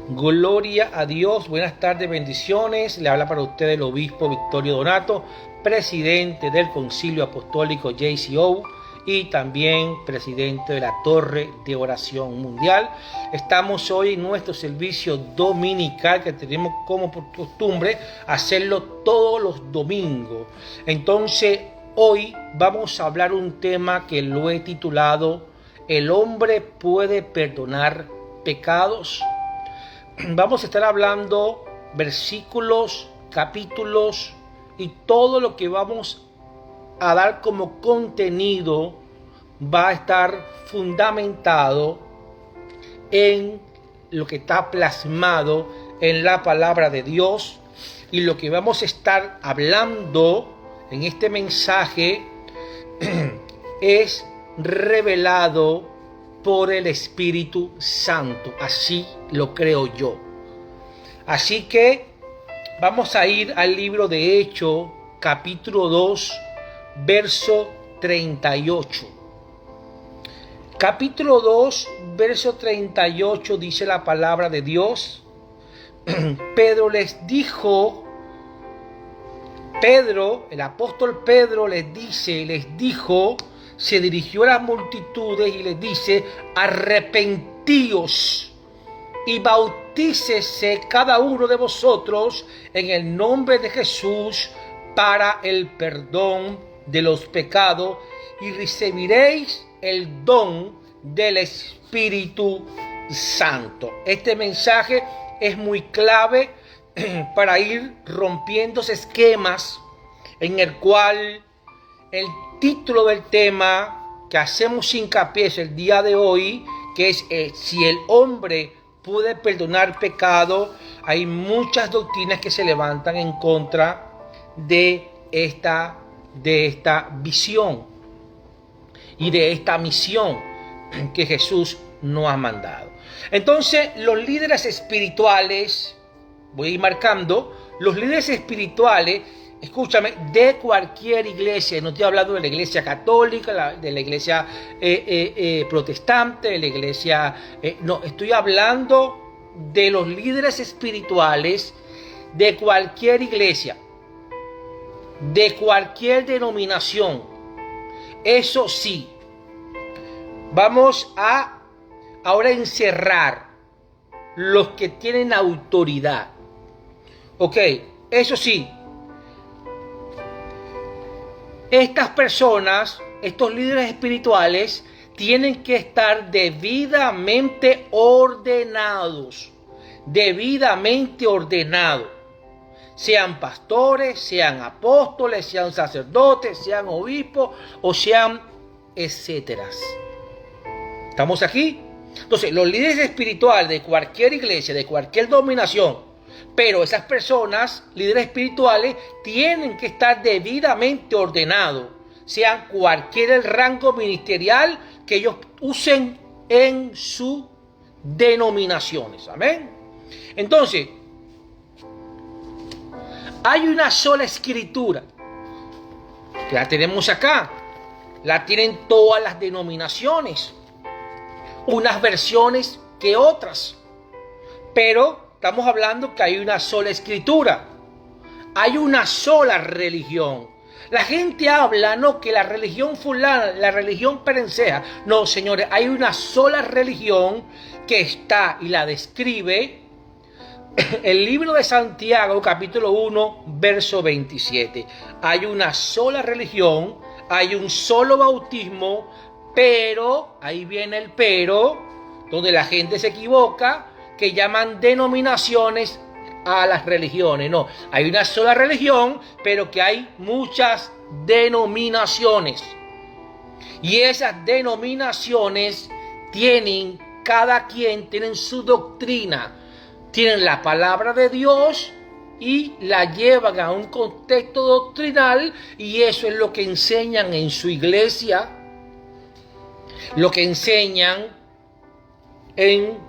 Gloria a Dios, buenas tardes, bendiciones. Le habla para usted el obispo Victorio Donato, presidente del Concilio Apostólico JCO y también presidente de la Torre de Oración Mundial. Estamos hoy en nuestro servicio dominical que tenemos como por costumbre hacerlo todos los domingos. Entonces hoy vamos a hablar un tema que lo he titulado ¿El hombre puede perdonar pecados? Vamos a estar hablando versículos, capítulos y todo lo que vamos a dar como contenido va a estar fundamentado en lo que está plasmado en la palabra de Dios, y lo que vamos a estar hablando en este mensaje es revelado por el Espíritu Santo, así lo creo yo. Así que vamos a ir al libro de Hechos, capítulo 2, verso 38. Capítulo 2, verso 38 dice la palabra de Dios. Pedro les dijo, el apóstol Pedro les dijo, se dirigió a las multitudes y les dice: arrepentíos y bautícese cada uno de vosotros en el nombre de Jesús para el perdón de los pecados y recibiréis el don del Espíritu Santo. Este mensaje es muy clave para ir rompiendo esquemas en el cual el título del tema que hacemos hincapié el día de hoy, que es si el hombre puede perdonar pecado. Hay muchas doctrinas que se levantan en contra de esta visión y de esta misión que Jesús nos ha mandado. Entonces, los líderes espirituales, voy a ir marcando, los líderes espirituales, escúchame, de cualquier iglesia, no estoy hablando de la iglesia católica, de la iglesia protestante, de la iglesia, no, estoy hablando de los líderes espirituales de cualquier iglesia, de cualquier denominación. Eso sí, vamos a ahora encerrar los que tienen autoridad. Ok, eso sí, estas personas, estos líderes espirituales, tienen que estar debidamente ordenados. Sean pastores, sean apóstoles, sean sacerdotes, sean obispos o sean etcétera. ¿Estamos aquí? Entonces, los líderes espirituales de cualquier iglesia, de cualquier denominación, pero esas personas, líderes espirituales, tienen que estar debidamente ordenados, sean cualquier el rango ministerial que ellos usen en sus denominaciones. Amén. Entonces, hay una sola escritura, que la tenemos acá, la tienen todas las denominaciones, unas versiones que otras, pero estamos hablando que hay una sola escritura, hay una sola religión. La gente habla, no, que la religión fulana, la religión perenceja. No, señores, hay una sola religión que está y la describe el libro de Santiago, capítulo 1, verso 27. Hay una sola religión, hay un solo bautismo, pero, ahí viene el pero, donde la gente se equivoca, que llaman denominaciones a las religiones. No, hay una sola religión, pero que hay muchas denominaciones. Y esas denominaciones tienen, cada quien tienen su doctrina, tienen la palabra de Dios y la llevan a un contexto doctrinal, y eso es lo que enseñan en su iglesia, lo que enseñan en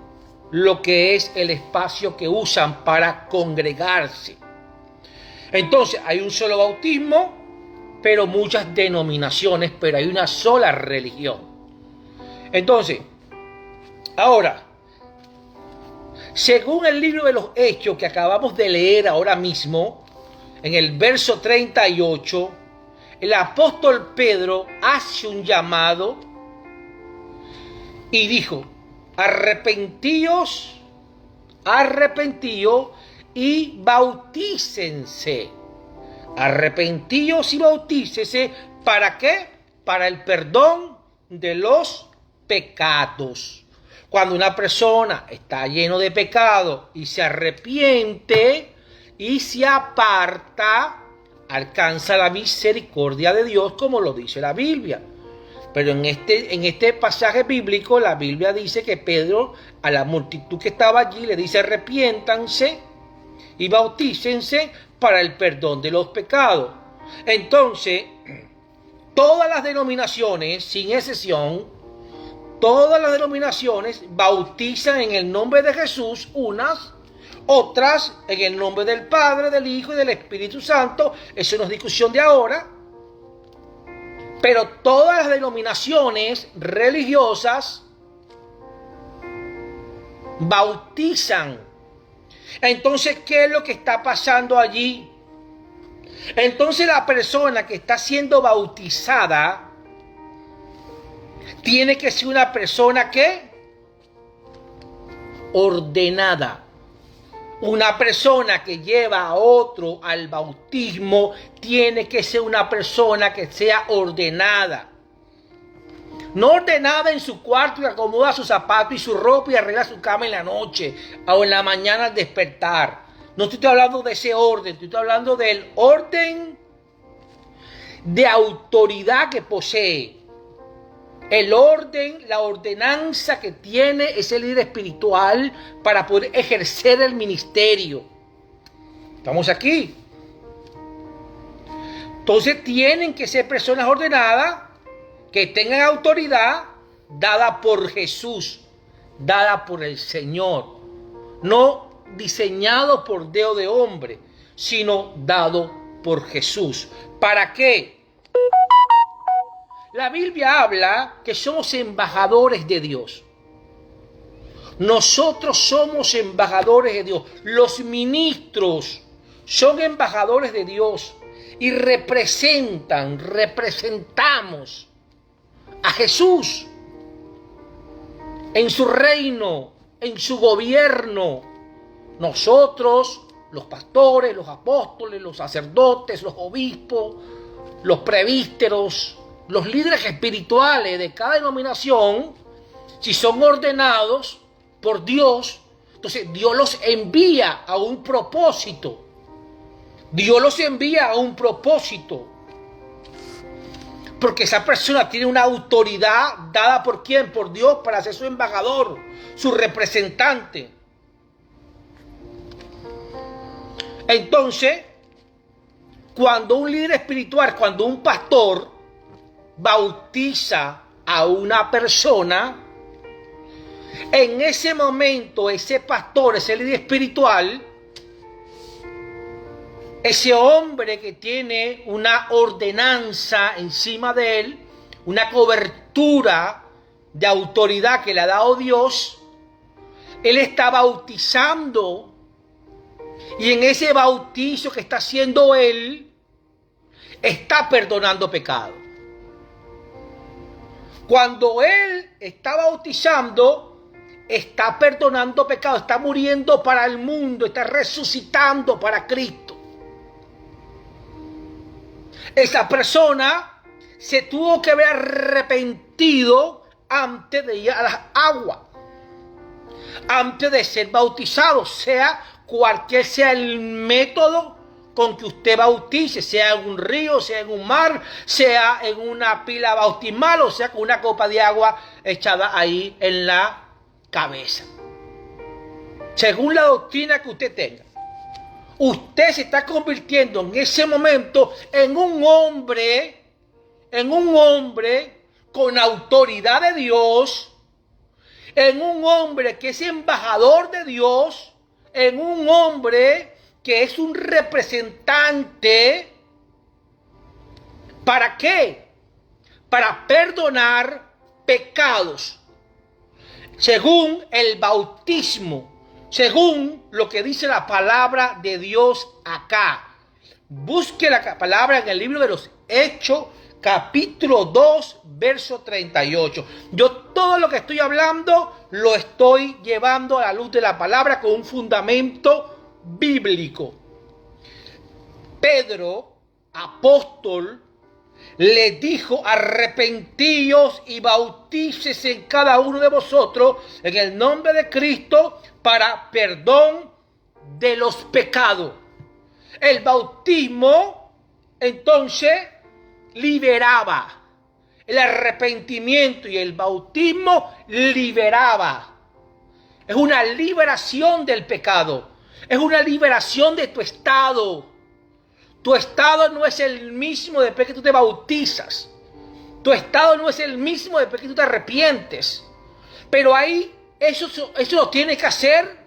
lo que es el espacio que usan para congregarse. Entonces, hay un solo bautismo, pero muchas denominaciones, pero hay una sola religión. Entonces, ahora, Según el libro de los Hechos que acabamos de leer ahora mismo, en el verso 38, el apóstol Pedro hace un llamado y dijo: arrepentíos y bautícense. Arrepentíos y bautícense. ¿Para qué? Para el perdón de los pecados. Cuando una persona está lleno de pecado y se arrepiente y se aparta, alcanza la misericordia de Dios, como lo dice la Biblia. Pero en este pasaje bíblico, la Biblia dice que Pedro a la multitud que estaba allí le dice: arrepiéntanse y bautícense para el perdón de los pecados. Entonces, todas las denominaciones, sin excepción, todas las denominaciones bautizan en el nombre de Jesús, unas, otras en el nombre del Padre, del Hijo y del Espíritu Santo. Eso no es discusión de ahora. Pero todas las denominaciones religiosas bautizan. Entonces, ¿qué es lo que está pasando allí? Entonces, la persona que está siendo bautizada tiene que ser una persona que ordenada. Una persona que lleva a otro al bautismo tiene que ser una persona que sea ordenada. No ordenada en su cuarto y acomoda sus zapatos y su ropa y arregla su cama en la noche o en la mañana al despertar. No estoy hablando de ese orden, estoy hablando del orden de autoridad que posee. El orden, la ordenanza que tiene ese líder espiritual para poder ejercer el ministerio. ¿Estamos aquí? Entonces tienen que ser personas ordenadas, que tengan autoridad dada por Jesús, dada por el Señor. No diseñado por dedo de hombre, sino dado por Jesús. ¿Para qué? La Biblia habla que somos embajadores de Dios. Nosotros somos embajadores de Dios. Los ministros son embajadores de Dios y representamos a Jesús en su reino, en su gobierno. Nosotros, los pastores, los apóstoles, los sacerdotes, los obispos, los presbíteros, los líderes espirituales de cada denominación, si son ordenados por Dios, entonces Dios los envía a un propósito. Dios los envía a un propósito. Porque esa persona tiene una autoridad dada por ¿quién? Por Dios, para ser su embajador, su representante. Entonces, cuando un líder espiritual, cuando un pastor bautiza a una persona, en ese momento ese pastor, ese líder espiritual, ese hombre que tiene una ordenanza encima de él, una cobertura de autoridad que le ha dado Dios, él está bautizando, y en ese bautizo que está haciendo él, está perdonando pecado. Cuando él está bautizando, está perdonando pecado, está muriendo para el mundo, está resucitando para Cristo. Esa persona se tuvo que haber arrepentido antes de ir a las aguas, antes de ser bautizado, sea cualquier sea el método con que usted bautice, sea en un río, sea en un mar, sea en una pila bautismal, o sea con una copa de agua echada ahí en la cabeza. Según la doctrina que usted tenga, usted se está convirtiendo en ese momento en un hombre con autoridad de Dios, en un hombre que es embajador de Dios, en un hombre que es un representante. ¿Para qué? Para perdonar pecados. Según el bautismo según lo que dice la palabra de Dios acá. Busque la palabra en el libro de los Hechos, capítulo 2, verso 38. Yo todo lo que estoy hablando lo estoy llevando a la luz de la palabra con un fundamento bíblico. Pedro, apóstol, le dijo: arrepentíos y bautícese en cada uno de vosotros en el nombre de Cristo para perdón de los pecados. El bautismo entonces liberaba. El arrepentimiento y el bautismo liberaba. Es una liberación del pecado. Es una liberación de tu estado. Tu estado no es el mismo después que tú te bautizas. Tu estado no es el mismo después que tú te arrepientes. Pero ahí eso lo tiene que hacer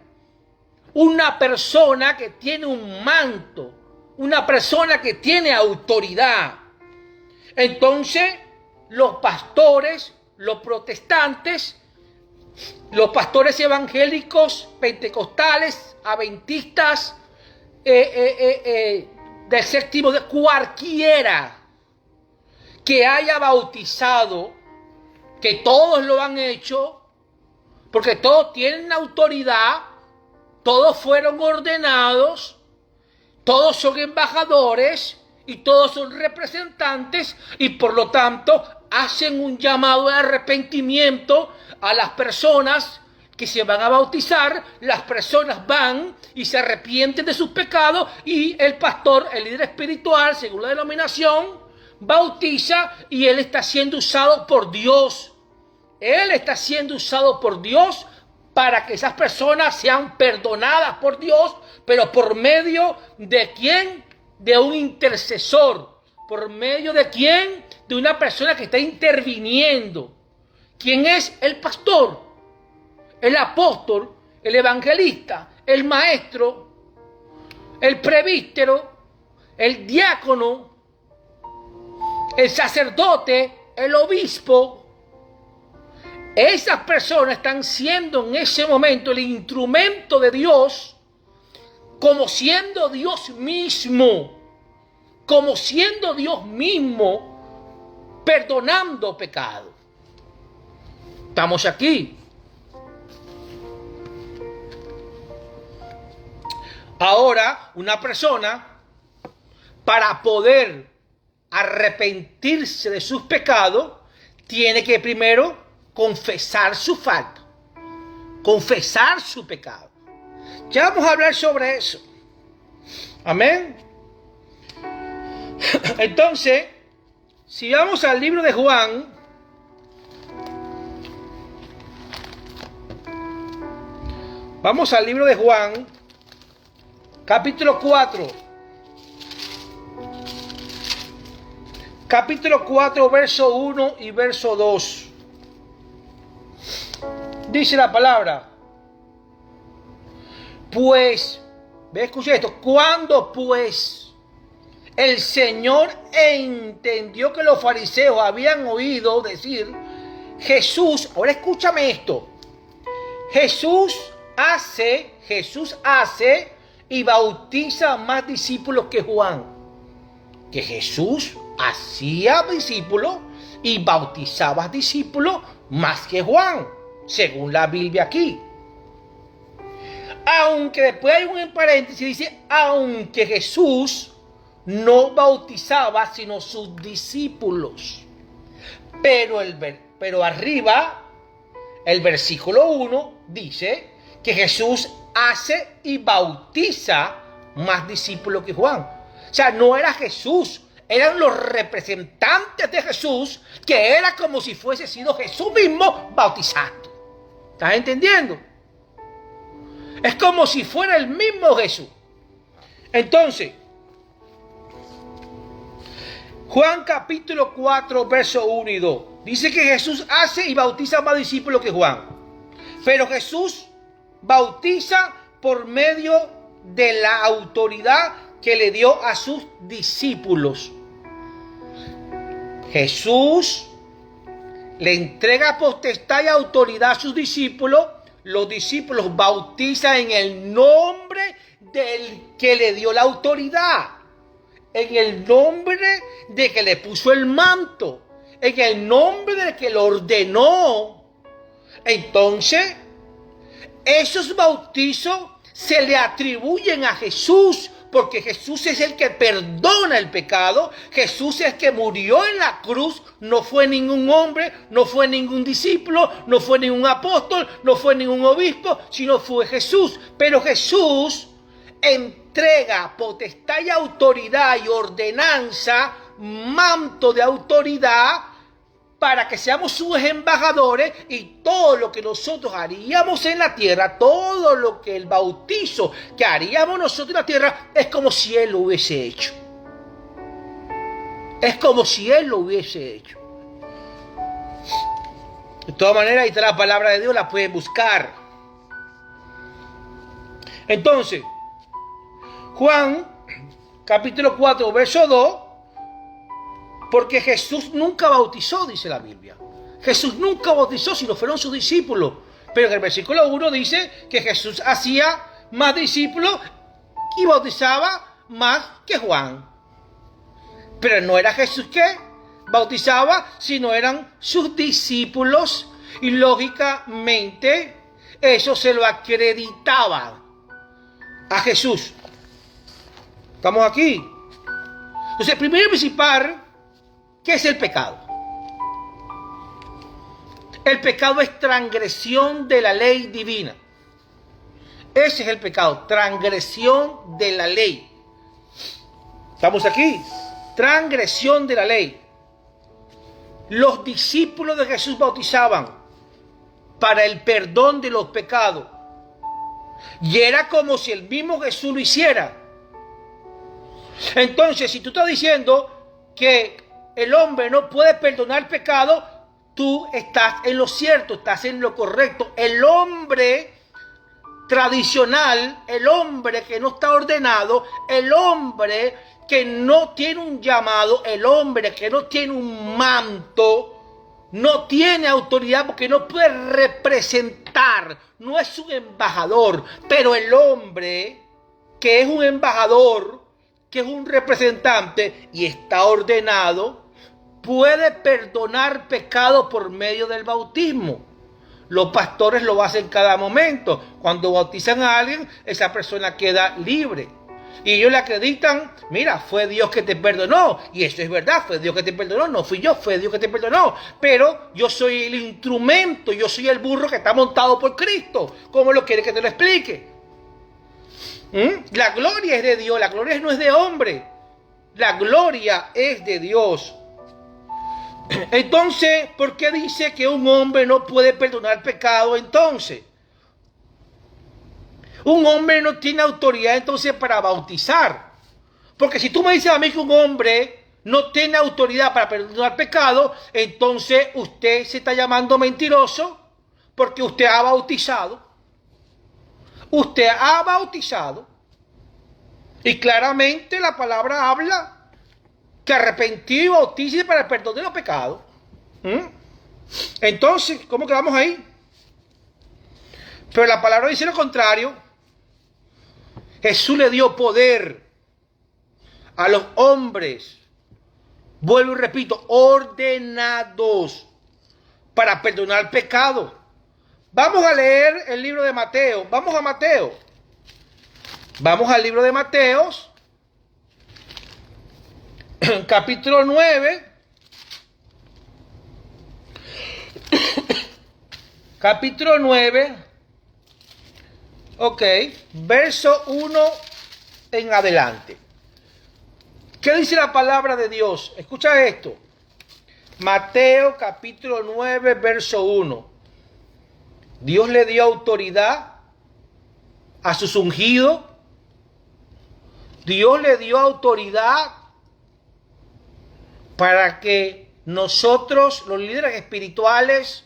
una persona que tiene un manto. Una persona que tiene autoridad. Entonces, los pastores, los protestantes, los pastores evangélicos, pentecostales, adventistas, del séptimo día, cualquiera que haya bautizado, que todos lo han hecho, porque todos tienen autoridad, todos fueron ordenados, todos son embajadores y todos son representantes, y por lo tanto hacen un llamado de arrepentimiento a las personas que se van a bautizar. Las personas van y se arrepienten de sus pecados, y el pastor, el líder espiritual, según la denominación, bautiza, y él está siendo usado por Dios. Él está siendo usado por Dios para que esas personas sean perdonadas por Dios, pero por medio de ¿quién? De un intercesor. ¿Por medio de quién? De una persona que está interviniendo. ¿Quién es? El pastor, el apóstol, el evangelista, el maestro, el presbítero, el diácono, el sacerdote, el obispo. Esas personas están siendo en ese momento el instrumento de Dios, como siendo Dios mismo, perdonando pecado. Estamos aquí. Ahora, una persona, para poder arrepentirse de sus pecados, tiene que primero confesar su falta, confesar su pecado. Ya vamos a hablar sobre eso. Amén. Entonces, si vamos al libro de Juan, vamos al libro de Juan, capítulo 4. Capítulo 4, verso 1 y verso 2. Dice la palabra: pues, escucha esto, cuando pues el Señor entendió que los fariseos habían oído decir, Jesús, ahora escúchame esto, Jesús hace y bautiza más discípulos que Juan. Que Jesús hacía discípulos y bautizaba discípulos más que Juan, según la Biblia aquí. Aunque después hay un paréntesis, dice, aunque Jesús no bautizaba sino sus discípulos. Pero arriba, el versículo 1 dice que Jesús hace y bautiza más discípulos que Juan. O sea, no era Jesús, eran los representantes de Jesús, que era como si fuese sido Jesús mismo bautizando. ¿Estás entendiendo? Es como si fuera el mismo Jesús. Entonces, Juan capítulo 4, verso 1 y 2. Dice que Jesús hace y bautiza más discípulos que Juan. Pero Jesús bautiza por medio de la autoridad que le dio a sus discípulos. Jesús le entrega potestad y autoridad a sus discípulos, los discípulos bautizan en el nombre del que le dio la autoridad, en el nombre de que le puso el manto, en el nombre del que lo ordenó. Entonces, esos bautizos se le atribuyen a Jesús, porque Jesús es el que perdona el pecado. Jesús es el que murió en la cruz. No fue ningún hombre, no fue ningún discípulo, no fue ningún apóstol, no fue ningún obispo, sino fue Jesús. Pero Jesús entrega potestad y autoridad y ordenanza, manto de autoridad, para que seamos sus embajadores, y todo lo que nosotros haríamos en la tierra, todo lo que el bautizo que haríamos nosotros en la tierra, es como si Él lo hubiese hecho. Es como si Él lo hubiese hecho. De todas maneras, ahí está la palabra de Dios, la pueden buscar. Entonces, Juan, capítulo 4, verso 2, porque Jesús nunca bautizó, dice la Biblia. Jesús nunca bautizó, sino fueron sus discípulos. Pero en el versículo 1 dice que Jesús hacía más discípulos y bautizaba más que Juan. Pero no era Jesús que bautizaba, sino eran sus discípulos. Y lógicamente eso se lo acreditaba a Jesús. ¿Estamos aquí? Entonces, primero y principal, ¿qué es el pecado? El pecado es transgresión de la ley divina. Ese es el pecado, transgresión de la ley. ¿Estamos aquí? Transgresión de la ley. Los discípulos de Jesús bautizaban para el perdón de los pecados. Y era como si el mismo Jesús lo hiciera. Entonces, si tú estás diciendo que el hombre no puede perdonar pecado, tú estás en lo cierto, estás en lo correcto. El hombre tradicional, el hombre que no está ordenado, el hombre que no tiene un llamado, el hombre que no tiene un manto, no tiene autoridad porque no puede representar, no es un embajador. Pero el hombre que es un embajador, que es un representante y está ordenado, puede perdonar pecado por medio del bautismo. Los pastores lo hacen cada momento. Cuando bautizan a alguien, esa persona queda libre. Y ellos le acreditan, mira, fue Dios que te perdonó. Y eso es verdad, fue Dios que te perdonó. No fui yo, fue Dios que te perdonó. Pero yo soy el instrumento, yo soy el burro que está montado por Cristo. ¿Cómo lo quiere que te lo explique? La gloria es de Dios, la gloria no es de hombre. La gloria es de Dios. Entonces, ¿por qué dice que un hombre no puede perdonar pecado entonces? Un hombre no tiene autoridad entonces para bautizar. Porque si tú me dices a mí que un hombre no tiene autoridad para perdonar pecado, entonces usted se está llamando mentiroso porque usted ha bautizado. Usted ha bautizado. Y claramente la palabra habla que arrepentido y bautice para el perdón de los pecados. Entonces, ¿cómo quedamos ahí? Pero la palabra dice lo contrario. Jesús le dio poder a los hombres, vuelvo y repito, ordenados para perdonar pecado. Vamos a leer el libro de Mateo. Vamos a Mateo. Vamos al libro de Mateo, capítulo 9. Capítulo 9. Ok, verso 1 en adelante. ¿Qué dice la palabra de Dios? Escucha esto. Mateo capítulo 9, verso 1. Dios le dio autoridad a sus ungidos. Dios le dio autoridad para que nosotros, los líderes espirituales,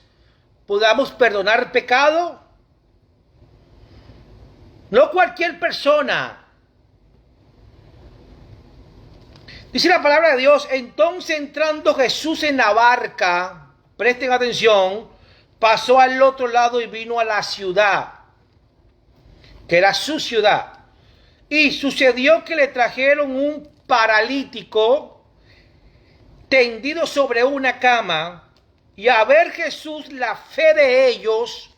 podamos perdonar pecado. No cualquier persona. Dice la palabra de Dios, entonces entrando Jesús en la barca, presten atención, pasó al otro lado y vino a la ciudad, que era su ciudad. Y sucedió que le trajeron un paralítico tendido sobre una cama, y a ver Jesús la fe de ellos,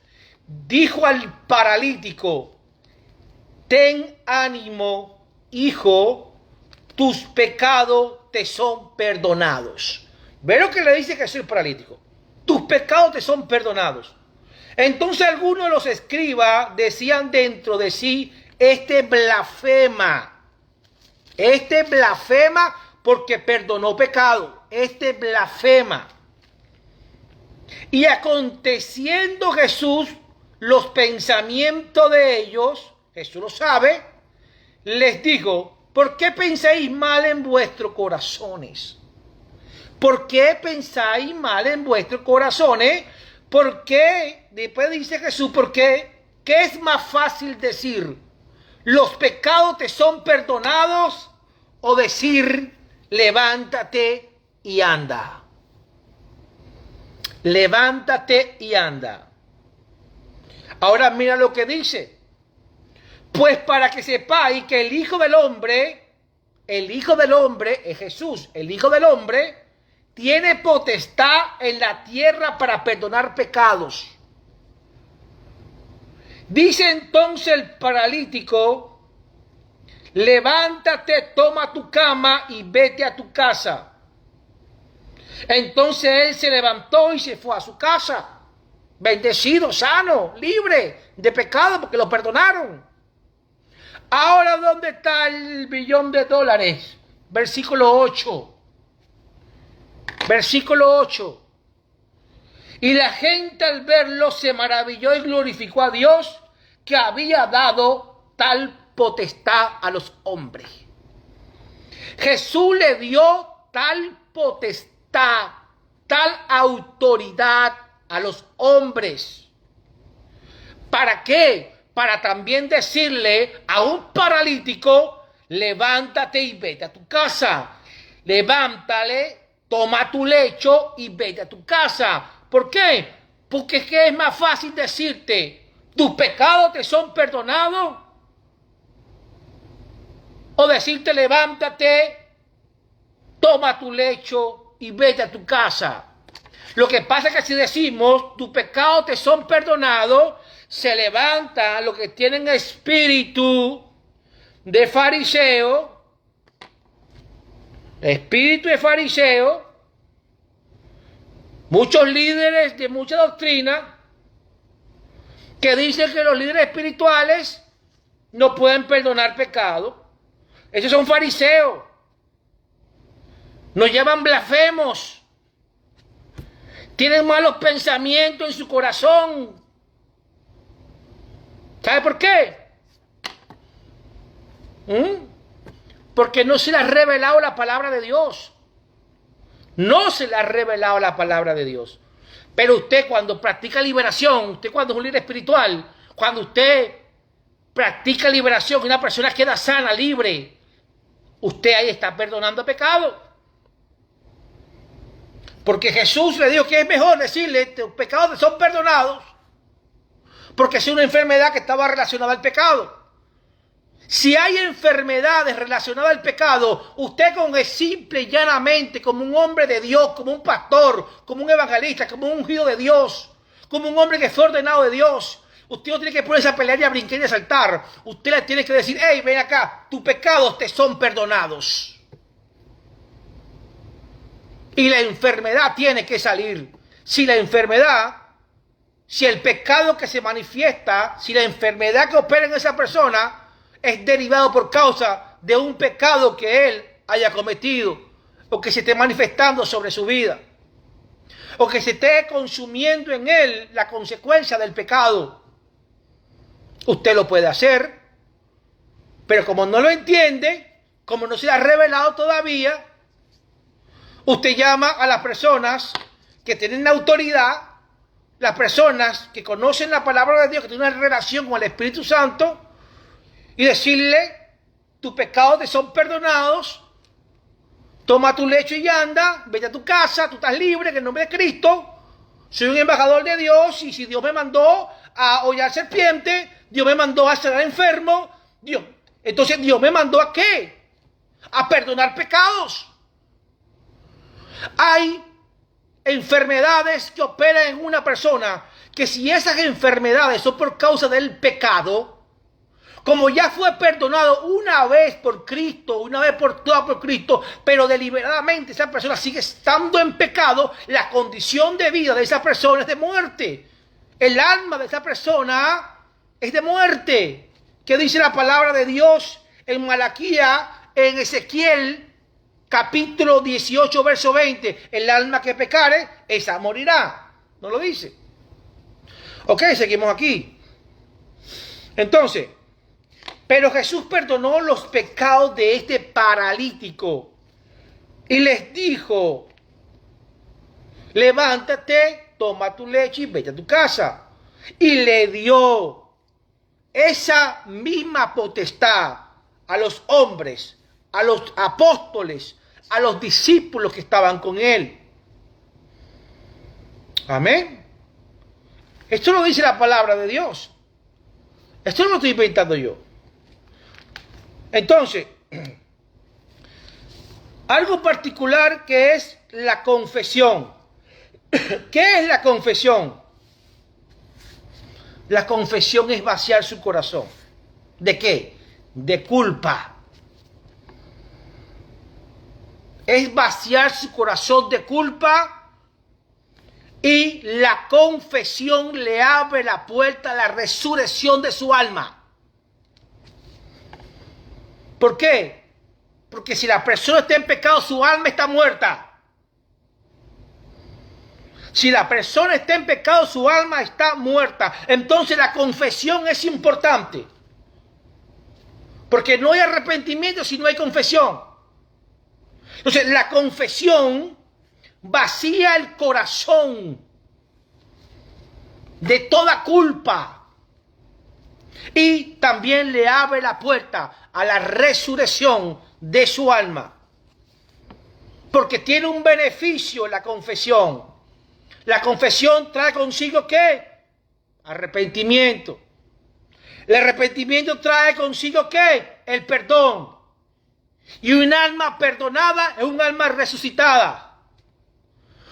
dijo al paralítico: ten ánimo, hijo, tus pecados te son perdonados. ¿Ve lo que le dice Jesús al paralítico? Tus pecados te son perdonados. Entonces algunos de los escribas decían dentro de sí: este blasfema porque perdonó pecado, este blasfema. Y aconteciendo Jesús los pensamientos de ellos, Jesús lo sabe, les dijo: ¿por qué pensáis mal en vuestros corazones? ¿Por qué pensáis mal en vuestros corazones? ¿Por qué? Después dice Jesús: ¿por qué? ¿Qué es más fácil decir? ¿Los pecados te son perdonados? O decir: levántate y anda. Levántate y anda. Ahora mira lo que dice: pues para que sepáis que el Hijo del Hombre es Jesús, el Hijo del Hombre, tiene potestad en la tierra para perdonar pecados. Dice entonces el paralítico: levántate, toma tu cama y vete a tu casa. Entonces él se levantó y se fue a su casa, bendecido, sano, libre de pecado, porque lo perdonaron. Ahora, ¿dónde está el $1.000.000.000? Versículo 8. Versículo 8. Y la gente al verlo se maravilló y glorificó a Dios, que había dado tal potestad a los hombres. Jesús le dio tal potestad, tal autoridad a los hombres. ¿Para qué? Para también decirle a un paralítico: levántate y vete a tu casa. Levántale, toma tu lecho y vete a tu casa. ¿Por qué? Porque es más fácil decirte: tus pecados te son perdonados, o decirte: levántate, toma tu lecho y vete a tu casa. Lo que pasa es que si decimos: tus pecados te son perdonados, se levantan los que tienen espíritu de fariseo, muchos líderes de mucha doctrina que dicen que los líderes espirituales no pueden perdonar pecado. Esos son fariseos. Nos llaman blasfemos. Tienen malos pensamientos en su corazón. ¿Sabe por qué? Porque no se le ha revelado la palabra de Dios. No se le ha revelado la palabra de Dios. Pero usted, cuando practica liberación, usted cuando es un líder espiritual, cuando usted practica liberación y una persona queda sana, libre, usted ahí está perdonando pecado. Porque Jesús le dijo que es mejor decirle: tus pecados son perdonados, porque es una enfermedad que estaba relacionada al pecado. Si hay enfermedades relacionadas al pecado, usted con el simple y llanamente, como un hombre de Dios, como un pastor, como un evangelista, como un ungido de Dios, como un hombre que fue ordenado de Dios, usted no tiene que ponerse a pelear y a brincar y a saltar. Usted le tiene que decir: hey, ven acá, tus pecados te son perdonados. Y la enfermedad tiene que salir. Si el pecado que se manifiesta, si la enfermedad que opera en esa persona es derivado por causa de un pecado que él haya cometido, o que se esté manifestando sobre su vida, o que se esté consumiendo en él la consecuencia del pecado, usted lo puede hacer. Pero como no lo entiende, como no se le ha revelado todavía, usted llama a las personas que tienen autoridad, las personas que conocen la palabra de Dios, que tienen una relación con el Espíritu Santo, y decirle: tus pecados te son perdonados, toma tu lecho y anda, vete a tu casa, tú estás libre en el nombre de Cristo, Soy un embajador de Dios y si Dios me mandó a hollar serpiente, Dios me mandó a sanar enfermo, entonces Dios me mandó ¿a qué? A perdonar pecados. Hay enfermedades que operan en una persona que si esas enfermedades son por causa del pecado, como ya fue perdonado una vez por Cristo, una vez por todas por Cristo, pero deliberadamente esa persona sigue estando en pecado, la condición de vida de esa persona es de muerte. El alma de esa persona es de muerte. ¿Qué dice la palabra de Dios en Malaquía, en Ezequiel, capítulo 18, verso 20? El alma que pecare, esa morirá. ¿No lo dice? Ok, seguimos aquí. Entonces, pero Jesús perdonó los pecados de este paralítico y les dijo, levántate, toma tu leche y vete a tu casa. Y le dio esa misma potestad a los hombres, a los apóstoles, a los discípulos que estaban con él. Amén. Esto lo dice la palabra de Dios. Esto no lo estoy inventando yo. Entonces, algo particular que es la confesión. ¿Qué es la confesión? La confesión es vaciar su corazón. ¿De qué? De culpa. Es vaciar su corazón de culpa y la confesión le abre la puerta a la resurrección de su alma. ¿Por qué? Porque si la persona está en pecado, su alma está muerta. Si la persona está en pecado, su alma está muerta. Entonces la confesión es importante. Porque no hay arrepentimiento si no hay confesión. Entonces la confesión vacía el corazón de toda culpa. Y también le abre la puerta a la resurrección de su alma. Porque tiene un beneficio la confesión. La confesión trae consigo ¿qué? Arrepentimiento. El arrepentimiento trae consigo ¿qué? El perdón. Y un alma perdonada es un alma resucitada.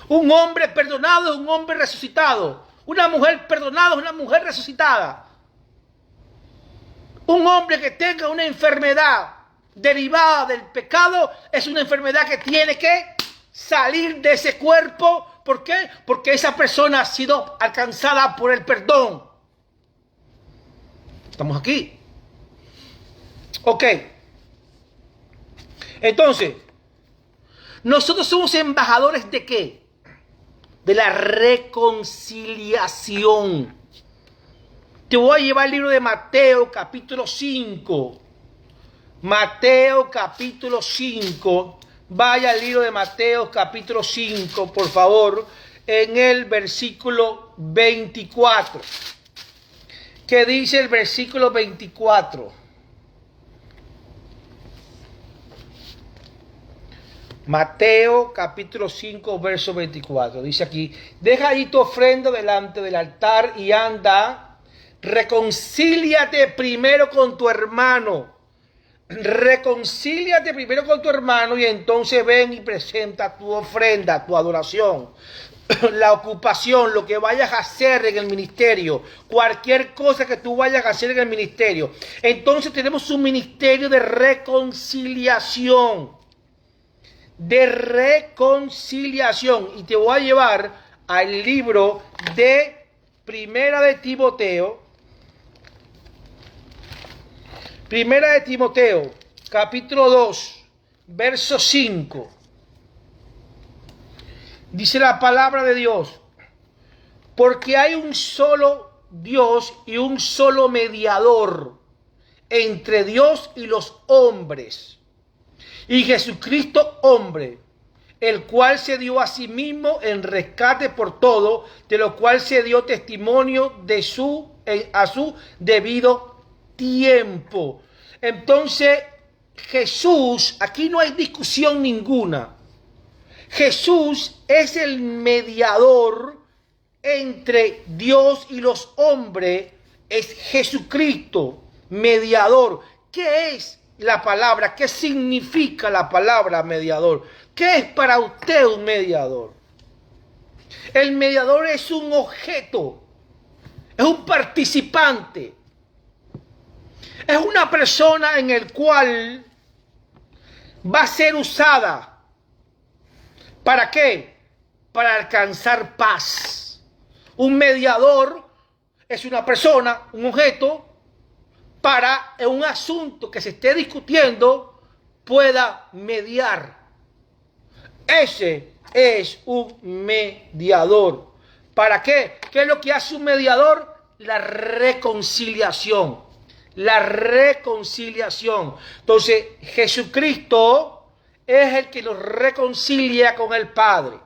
Un hombre perdonado es un hombre resucitado. Una mujer perdonada es una mujer resucitada. Un hombre que tenga una enfermedad derivada del pecado es una enfermedad que tiene que salir de ese cuerpo. ¿Por qué? Porque esa persona ha sido alcanzada por el perdón. Estamos aquí. Ok. Entonces, nosotros somos embajadores ¿de qué? De la reconciliación. Te voy a llevar el libro de Mateo, capítulo 5. Mateo, capítulo 5. Vaya al libro de Mateo, capítulo 5, por favor, en el versículo 24. ¿Qué dice el versículo 24? Mateo, capítulo 5, verso 24. Dice aquí, deja ahí tu ofrenda delante del altar y anda. Reconcíliate primero con tu hermano. Reconcíliate primero con tu hermano y entonces ven y presenta tu ofrenda, tu adoración, la ocupación, lo que vayas a hacer en el ministerio, cualquier cosa que tú vayas a hacer en el ministerio. Entonces tenemos un ministerio de reconciliación. De reconciliación. Y te voy a llevar al libro de Primera de Timoteo. Primera de Timoteo, capítulo 2, verso 5. Dice la palabra de Dios, porque hay un solo Dios y un solo mediador entre Dios y los hombres, y Jesucristo hombre, el cual se dio a sí mismo en rescate por todo, de lo cual se dio testimonio de a su debido tiempo. Entonces Jesús, aquí no hay discusión ninguna. Jesús es el mediador entre Dios y los hombres es Jesucristo, mediador. ¿Qué es la palabra? ¿Qué significa la palabra mediador? ¿Qué es para usted un mediador? El mediador es un objeto, es un participante, es una persona en el cual va a ser usada. ¿Para qué? Para alcanzar paz. Un mediador es una persona, un objeto, para en un asunto que se esté discutiendo pueda mediar. Ese es un mediador. ¿Para qué? ¿Qué es lo que hace un mediador? La reconciliación. La reconciliación. Entonces, Jesucristo es el que nos reconcilia con el Padre.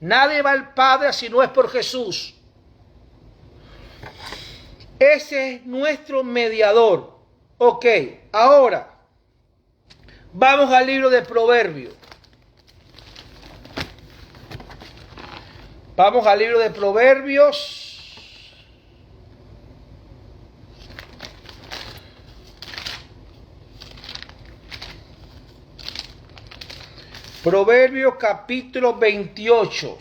Nadie va al Padre si no es por Jesús. Ese es nuestro mediador. Ok, ahora vamos al libro de Proverbios. Vamos al libro de Proverbios. Proverbios capítulo 28.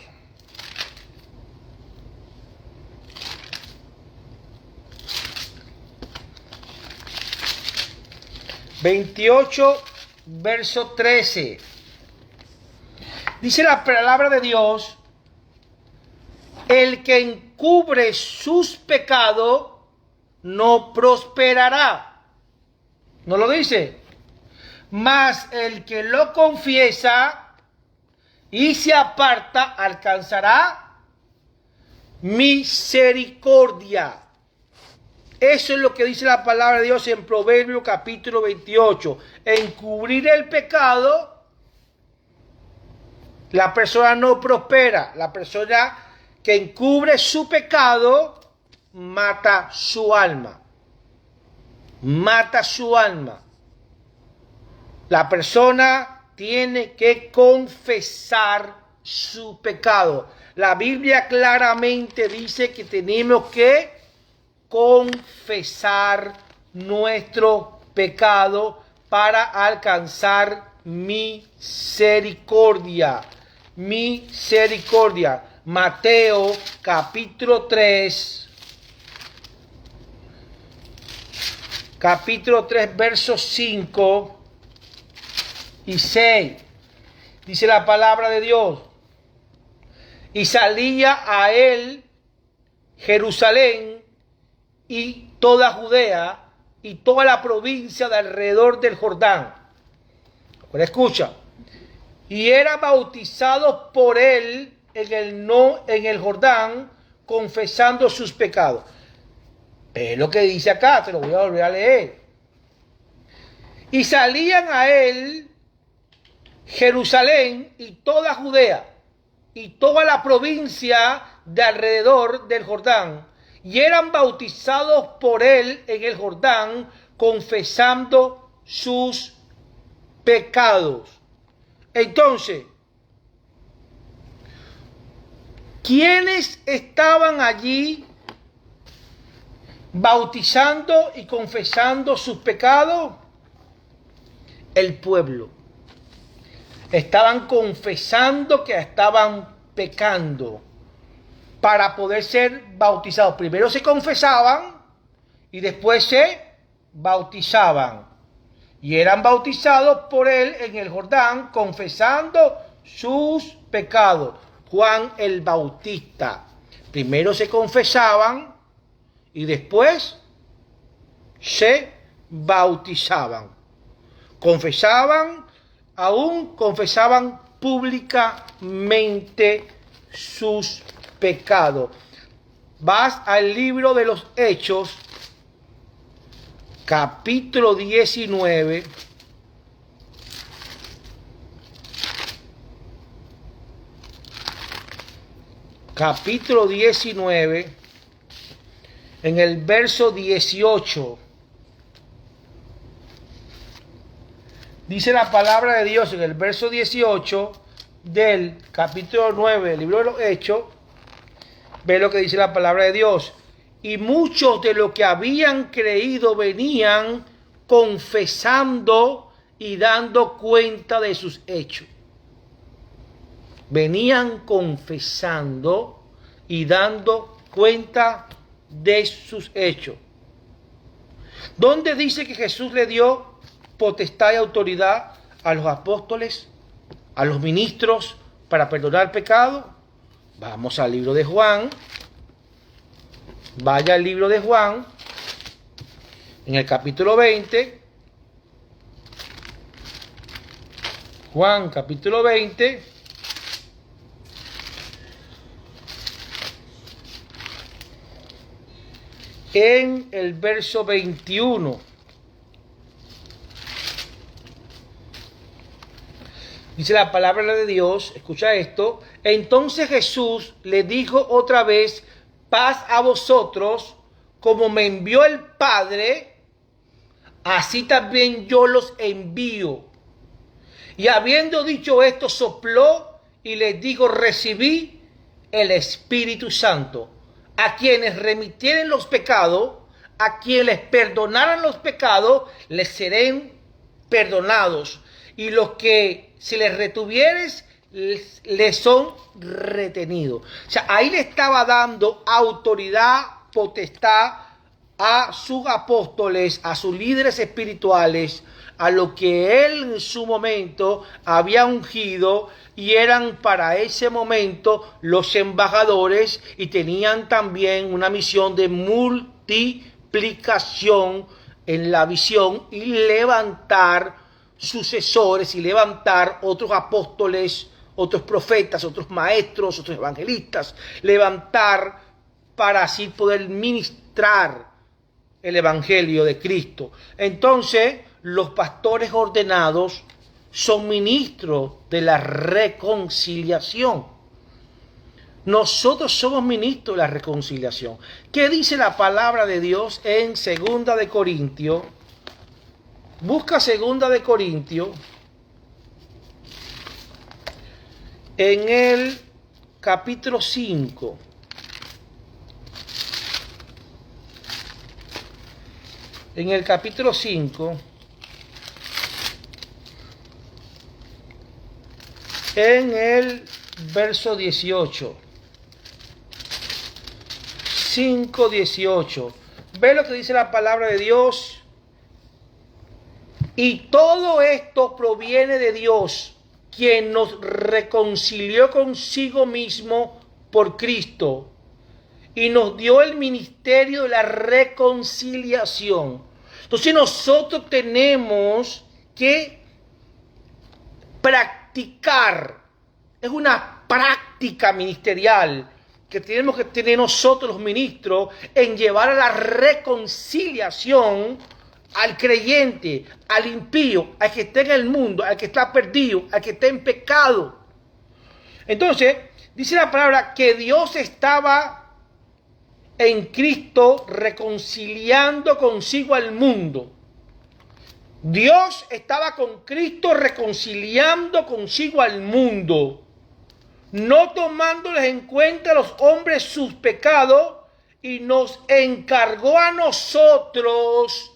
Verso 13. Dice la palabra de Dios: el que encubre sus pecados no prosperará. ¿No lo dice? Mas el que lo confiesa y se aparta alcanzará misericordia. Eso es lo que dice la palabra de Dios en Proverbios capítulo 28. Encubrir el pecado, la persona no prospera. La persona que encubre su pecado mata su alma. Mata su alma. La persona tiene que confesar su pecado. La Biblia claramente dice que tenemos que confesar nuestro pecado para alcanzar misericordia. Misericordia. Mateo capítulo 3. Capítulo 3, versos 5 y 6. Dice la palabra de Dios: y salía a él Jerusalén y toda Judea y toda la provincia de alrededor del Jordán. Ahora escucha. Y era bautizado por él en el Jordán, confesando sus pecados. Es lo que dice acá, te lo voy a volver a leer. Y salían a él Jerusalén y toda Judea y toda la provincia de alrededor del Jordán, y eran bautizados por él en el Jordán, confesando sus pecados. Entonces, ¿quiénes estaban allí bautizando y confesando sus pecados? El pueblo. Estaban confesando que estaban pecando para poder ser bautizados. Primero se confesaban y después se bautizaban. Y eran bautizados por él en el Jordán, confesando sus pecados. Juan el Bautista. Primero se confesaban y después se bautizaban. Confesaban, aún confesaban públicamente sus pecados. Vas al libro de los Hechos, capítulo 19. Capítulo 19, en el verso 18. Dice la palabra de Dios en el verso 18 del capítulo 9 del libro de los Hechos. Ve lo que dice la palabra de Dios. Y muchos de los que habían creído venían confesando y dando cuenta de sus hechos. Venían confesando y dando cuenta de sus hechos. ¿Dónde dice que Jesús le dio potestad y autoridad a los apóstoles, a los ministros para perdonar pecado? Vamos al libro de Juan. Vaya al libro de Juan, en el capítulo 20. Juan, capítulo 20. En el verso 21. Dice la palabra de Dios, escucha esto. Entonces Jesús le dijo otra vez: paz a vosotros, como me envió el Padre, así también yo los envío. Y habiendo dicho esto, sopló y les dijo: recibí el Espíritu Santo. A quienes remitieren los pecados, a quienes les perdonaran los pecados, les serán perdonados. Y los que se les retuvieres, les son retenidos. O sea, ahí le estaba dando autoridad, potestad a sus apóstoles, a sus líderes espirituales, a lo que él en su momento había ungido, y eran para ese momento los embajadores, y tenían también una misión de multiplicación en la visión y levantar sucesores y levantar otros apóstoles, otros profetas, otros maestros, otros evangelistas, levantar para así poder ministrar el evangelio de Cristo. Entonces, los pastores ordenados son ministros de la reconciliación. Nosotros somos ministros de la reconciliación. ¿Qué dice la palabra de Dios en 2 de Corintios? Busca 2 de Corintios en el capítulo 5. En el capítulo 5, en el verso 18. 5:18. Ve lo que dice la palabra de Dios. Y todo esto proviene de Dios, quien nos reconcilió consigo mismo por Cristo y nos dio el ministerio de la reconciliación. Entonces nosotros tenemos que practicar, es una práctica ministerial que tenemos que tener nosotros los ministros en llevar a la reconciliación al creyente, al impío, al que está en el mundo, al que está perdido, al que está en pecado. Entonces, dice la palabra que Dios estaba en Cristo reconciliando consigo al mundo. Dios estaba con Cristo reconciliando consigo al mundo, no tomándoles en cuenta a los hombres sus pecados, y nos encargó a nosotros,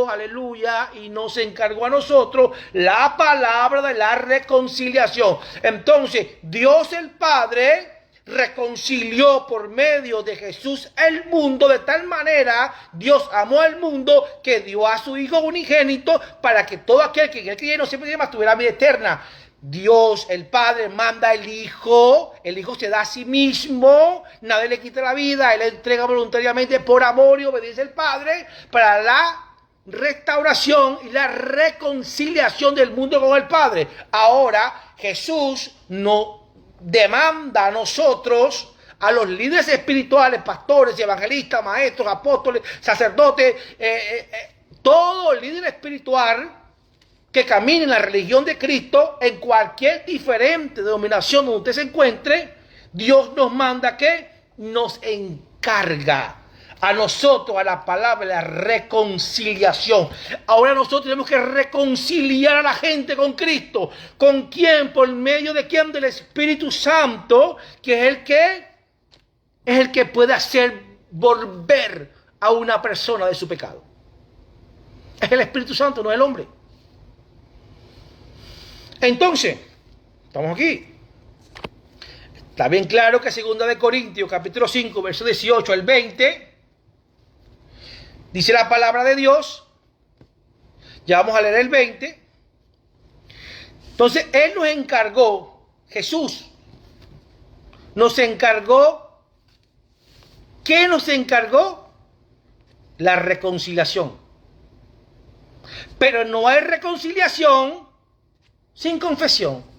aleluya, y nos encargó a nosotros la palabra de la reconciliación. Entonces, Dios el Padre reconcilió por medio de Jesús el mundo, de tal manera Dios amó al mundo que dio a su Hijo unigénito para que todo aquel que en él creyera no siempre más tuviera vida eterna. Dios el Padre manda el Hijo se da a sí mismo, nadie le quita la vida, Él entrega voluntariamente por amor y obediencia al Padre para la restauración y la reconciliación del mundo con el Padre. Ahora Jesús nos demanda a nosotros, a los líderes espirituales, pastores, evangelistas, maestros, apóstoles, sacerdotes, todo líder espiritual que camine en la religión de Cristo, en cualquier diferente denominación donde usted se encuentre, Dios nos manda que nos encarga a nosotros, a la palabra de la reconciliación. Ahora nosotros tenemos que reconciliar a la gente con Cristo. ¿Con quién? ¿Por medio de quién? Del Espíritu Santo, que es el que puede hacer volver a una persona de su pecado. Es el Espíritu Santo, no el hombre. Entonces, estamos aquí. Está bien claro que 2 de Corintios, capítulo 5, verso 18 al 20, dice la palabra de Dios. Ya vamos a leer el 20. Entonces, Él nos encargó, Jesús, nos encargó, ¿qué nos encargó? La reconciliación. Pero no hay reconciliación sin confesión.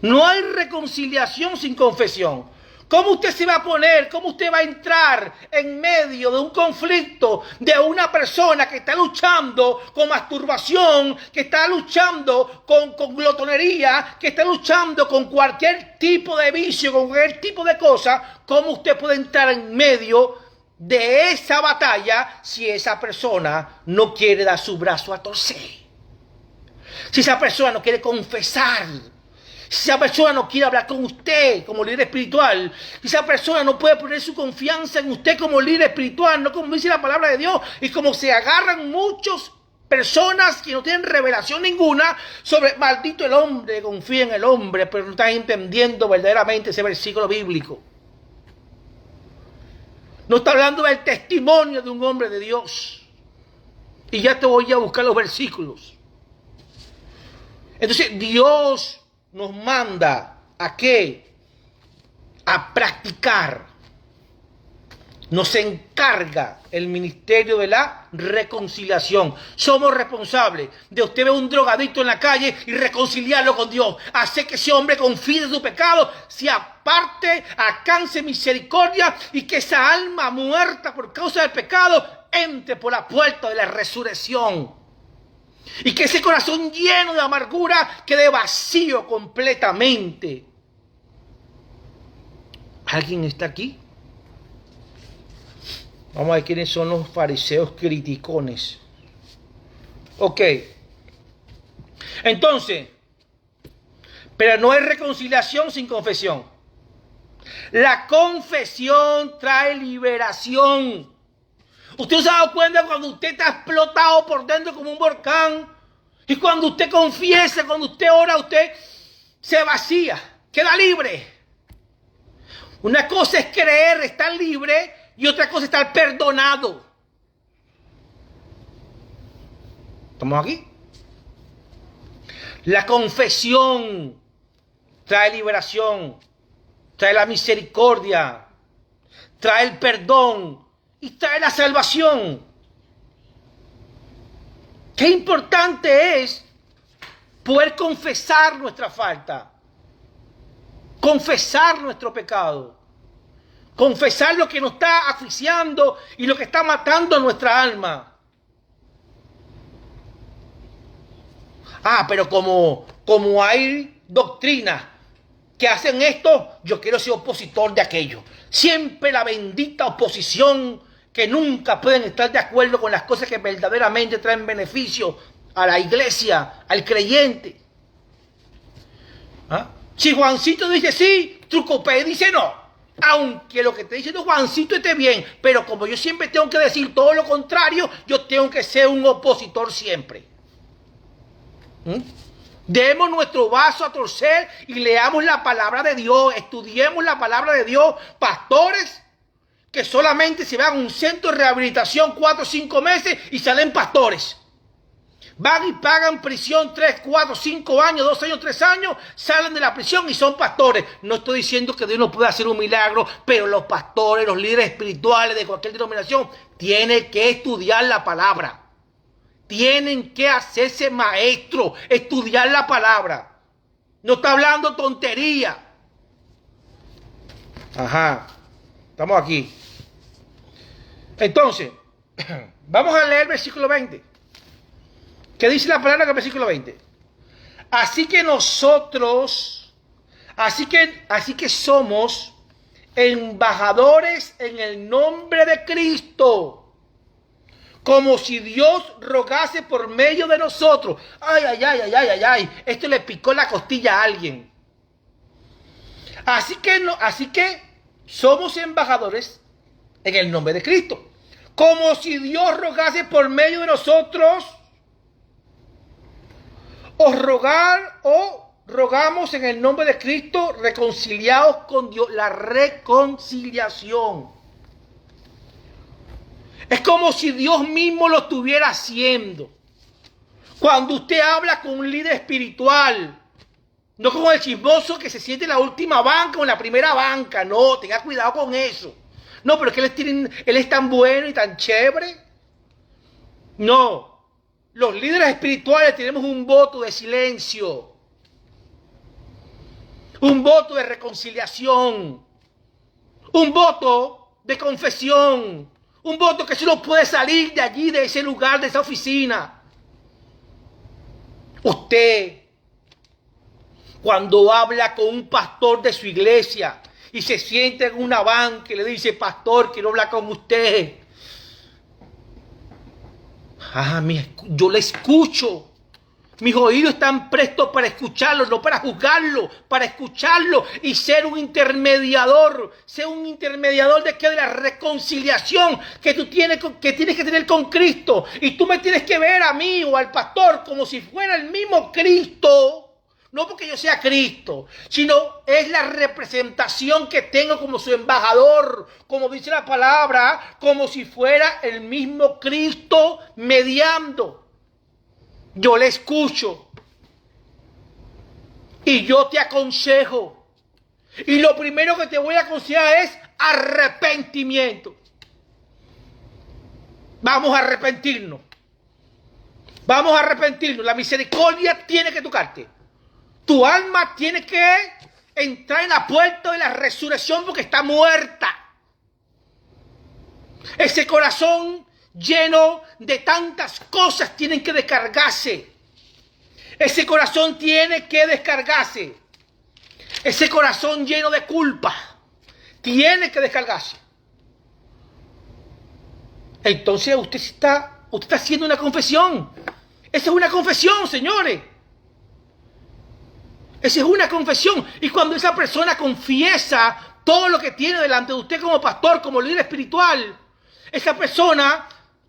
No hay reconciliación sin confesión. ¿Cómo usted se va a poner? ¿Cómo usted va a entrar en medio de un conflicto de una persona que está luchando con masturbación, que está luchando con glotonería, que está luchando con cualquier tipo de vicio, con cualquier tipo de cosa? ¿Cómo usted puede entrar en medio de esa batalla si esa persona no quiere dar su brazo a torcer? Si esa persona no quiere confesar, si esa persona no quiere hablar con usted como líder espiritual, si esa persona no puede poner su confianza en usted como líder espiritual, no como dice la palabra de Dios, y como se agarran muchas personas que no tienen revelación ninguna sobre maldito el hombre, confía en el hombre, pero no están entendiendo verdaderamente ese versículo bíblico. No está hablando del testimonio de un hombre de Dios. Y ya te voy a buscar los versículos. Entonces Dios nos manda ¿a qué? A practicar. Nos encarga el ministerio de la reconciliación. Somos responsables de usted ver un drogadicto en la calle y reconciliarlo con Dios. Hacer que ese hombre confíe en su pecado, se aparte, alcance misericordia y que esa alma muerta por causa del pecado entre por la puerta de la resurrección. Y que ese corazón lleno de amargura quede vacío completamente. ¿Alguien está aquí? Vamos a ver quiénes son los fariseos criticones. Ok. Entonces, pero no hay reconciliación sin confesión. La confesión trae liberación. Usted se ha dado cuenta cuando usted está explotado por dentro como un volcán. Y cuando usted confiesa, cuando usted ora, usted se vacía, queda libre. Una cosa es creer, estar libre, y otra cosa es estar perdonado. ¿Estamos aquí? La confesión trae liberación, trae la misericordia, trae el perdón y trae la salvación. Qué importante es poder confesar nuestra falta, confesar nuestro pecado, confesar lo que nos está asfixiando y lo que está matando a nuestra alma. Pero como hay doctrinas que hacen esto, yo quiero ser opositor de aquello. Siempre la bendita oposición, que nunca pueden estar de acuerdo con las cosas que verdaderamente traen beneficio a la iglesia, al creyente. Si Juancito dice sí, Trucopé dice no. Aunque lo que te dice Juancito esté bien, pero como yo siempre tengo que decir todo lo contrario, yo tengo que ser un opositor siempre. Demos nuestro vaso a torcer y leamos la palabra de Dios, estudiemos la palabra de Dios. Pastores que solamente se van a un centro de rehabilitación 4 o 5 meses y salen pastores. Van y pagan prisión 3, 4, 5 años, 2 años, 3 años, salen de la prisión y son pastores. No estoy diciendo que Dios no pueda hacer un milagro, pero los pastores, los líderes espirituales de cualquier denominación, tienen que estudiar la palabra. Tienen que hacerse maestros, estudiar la palabra. No está hablando tontería. Estamos aquí. Entonces, vamos a leer el versículo 20. ¿Qué dice la palabra en el versículo 20? Así que nosotros, así que somos embajadores en el nombre de Cristo, como si Dios rogase por medio de nosotros. Ay, ay, ay, ay, ay, ay, ay. Esto le picó la costilla a alguien. Así que somos embajadores en el nombre de Cristo, como si Dios rogase por medio de nosotros. Rogamos en el nombre de Cristo, reconciliados con Dios. La reconciliación. Es como si Dios mismo lo estuviera haciendo. Cuando usted habla con un líder espiritual, no como el chismoso que se siente en la última banca o en la primera banca. No, tenga cuidado con eso. No, pero es que él es tan bueno y tan chévere. No. Los líderes espirituales tenemos un voto de silencio. Un voto de reconciliación. Un voto de confesión. Un voto que solo puede salir de allí, de ese lugar, de esa oficina. Usted, cuando habla con un pastor de su iglesia y se siente en una banca y le dice: pastor, quiero hablar con usted. Yo le escucho. Mis oídos están prestos para escucharlo, no para juzgarlo, para escucharlo y ser un intermediador. Ser un intermediador de qué, de la reconciliación que tú tienes que tener con Cristo. Y tú me tienes que ver a mí o al pastor como si fuera el mismo Cristo. No porque yo sea Cristo, sino es la representación que tengo como su embajador, como dice la palabra, como si fuera el mismo Cristo mediando. Yo le escucho y yo te aconsejo. Y lo primero que te voy a aconsejar es arrepentimiento. Vamos a arrepentirnos. Vamos a arrepentirnos. La misericordia tiene que tocarte. Tu alma tiene que entrar en la puerta de la resurrección porque está muerta. Ese corazón lleno de tantas cosas tiene que descargarse. Ese corazón tiene que descargarse. Ese corazón lleno de culpa tiene que descargarse. Entonces usted está haciendo una confesión. Esa es una confesión, señores. Esa es una confesión. Y cuando esa persona confiesa todo lo que tiene delante de usted como pastor, como líder espiritual, esa persona,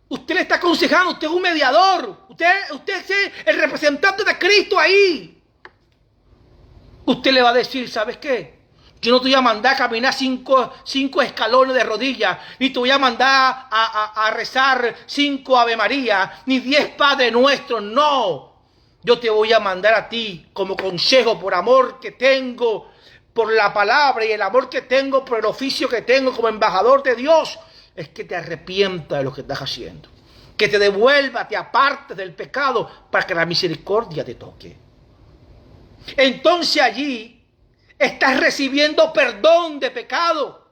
usted le está aconsejando, usted es un mediador. Usted es el representante de Cristo ahí. Usted le va a decir: ¿sabes qué? Yo no te voy a mandar a caminar cinco escalones de rodillas, ni te voy a mandar a rezar 5 Ave María, ni 10 Padre Nuestro. No. Yo te voy a mandar a ti como consejo, por amor que tengo por la palabra y el amor que tengo por el oficio que tengo como embajador de Dios, es que te arrepientas de lo que estás haciendo. Que te devuelva, te apartes del pecado para que la misericordia te toque. Entonces allí estás recibiendo perdón de pecado.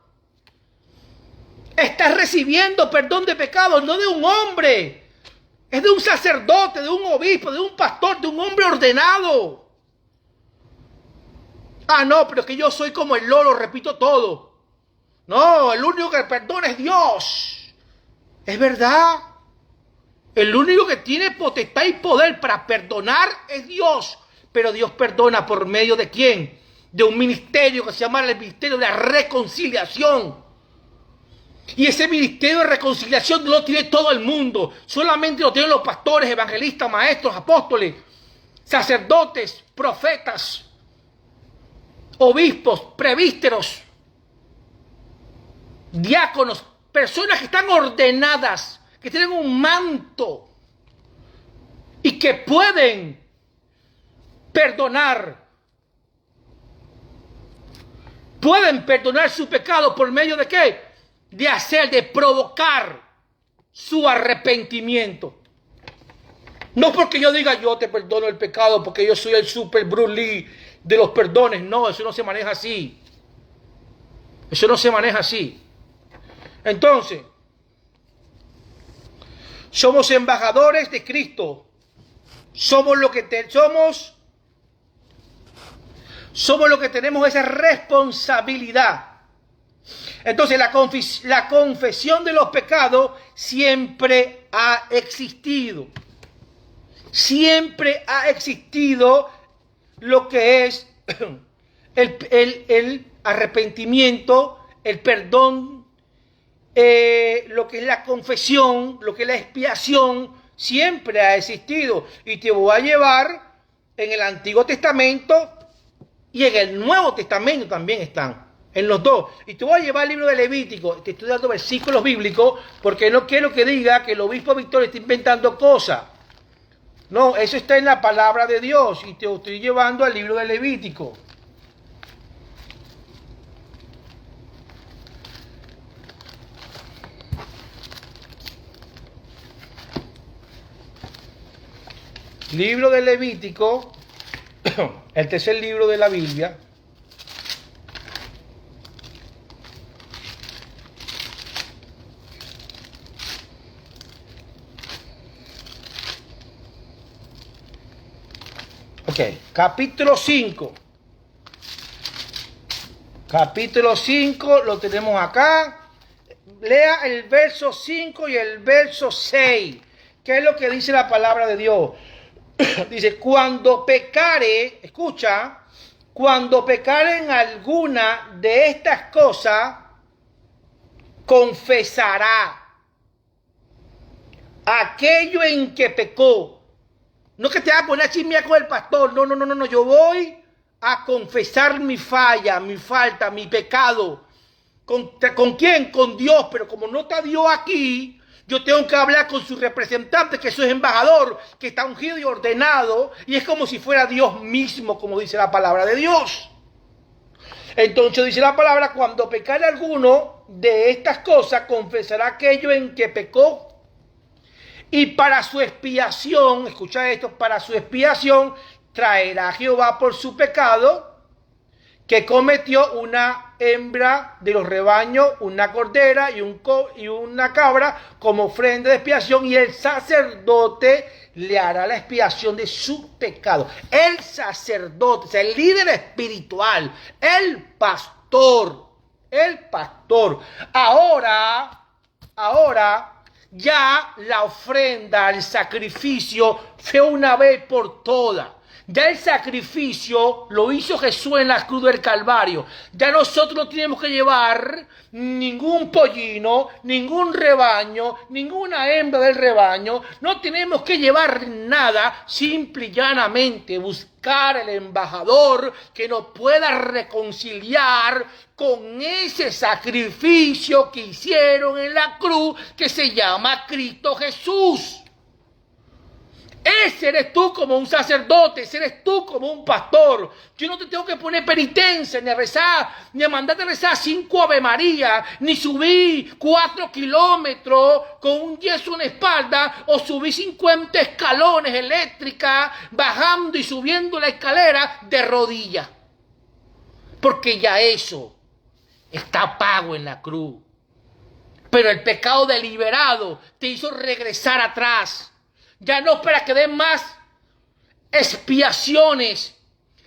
Estás recibiendo perdón de pecado, no de un hombre. Es de un sacerdote, de un obispo, de un pastor, de un hombre ordenado. No, pero es que yo soy como el loro, repito todo. No, el único que perdona es Dios. Es verdad. El único que tiene potestad y poder para perdonar es Dios. Pero Dios perdona por medio de ¿quién? De un ministerio que se llama el ministerio de la reconciliación. Y ese ministerio de reconciliación no lo tiene todo el mundo. Solamente lo tienen los pastores, evangelistas, maestros, apóstoles, sacerdotes, profetas, obispos, presbíteros, diáconos, personas que están ordenadas, que tienen un manto y que pueden perdonar. Pueden perdonar su pecado por medio de ¿qué? De provocar su arrepentimiento. No porque yo diga: yo te perdono el pecado porque yo soy el super Bruce Lee de los perdones. No, eso no se maneja así. Eso no se maneja así. Entonces, somos embajadores de Cristo. Somos lo que tenemos esa responsabilidad Entonces la confesión de los pecados siempre ha existido. Siempre ha existido lo que es el arrepentimiento, el perdón, lo que es la confesión, lo que es la expiación, siempre ha existido. Y te voy a llevar en el Antiguo Testamento y en el Nuevo Testamento también están. En los dos. Y te voy a llevar el libro de Levítico. Te estoy dando versículos bíblicos porque no quiero que diga que el obispo Víctor está inventando cosas. No, eso está en la palabra de Dios. Y te estoy llevando al libro de Levítico. Libro de Levítico, el tercer libro de la Biblia. Ok, capítulo 5. Capítulo 5 lo tenemos acá. Lea el verso 5 y el verso 6. ¿Qué es lo que dice la palabra de Dios? Dice, cuando pecare, escucha, cuando pecare en alguna de estas cosas, confesará aquello en que pecó. No que te vas a poner a chismear con el pastor, no, yo voy a confesar mi falla, mi falta, mi pecado. ¿Con quién? Con Dios, pero como no está Dios aquí, yo tengo que hablar con su representante, que es su embajador, que está ungido y ordenado, y es como si fuera Dios mismo, como dice la palabra de Dios. Entonces dice la palabra, cuando pecare alguno de estas cosas, confesará aquello en que pecó, y para su expiación, escucha esto, para su expiación, traerá a Jehová por su pecado, que cometió una hembra de los rebaños, una cordera y una cabra como ofrenda de expiación, y el sacerdote le hará la expiación de su pecado. El sacerdote, o sea, el líder espiritual, el pastor. Ahora, ya la ofrenda, el sacrificio fue una vez por todas. Ya el sacrificio lo hizo Jesús en la cruz del Calvario. Ya nosotros no tenemos que llevar ningún pollino, ningún rebaño, ninguna hembra del rebaño. No tenemos que llevar nada, simple y llanamente buscar el embajador que nos pueda reconciliar con ese sacrificio que hicieron en la cruz, que se llama Cristo Jesús. Ese eres tú como un sacerdote, ese eres tú como un pastor. Yo no te tengo que poner penitencia, ni a rezar, ni a mandarte a rezar 5 Ave María, ni subir 4 kilómetros con un yeso en la espalda, o subir 50 escalones eléctricas, bajando y subiendo la escalera de rodillas. Porque ya eso está pago en la cruz. Pero el pecado deliberado te hizo regresar atrás. Ya no para que den más expiaciones,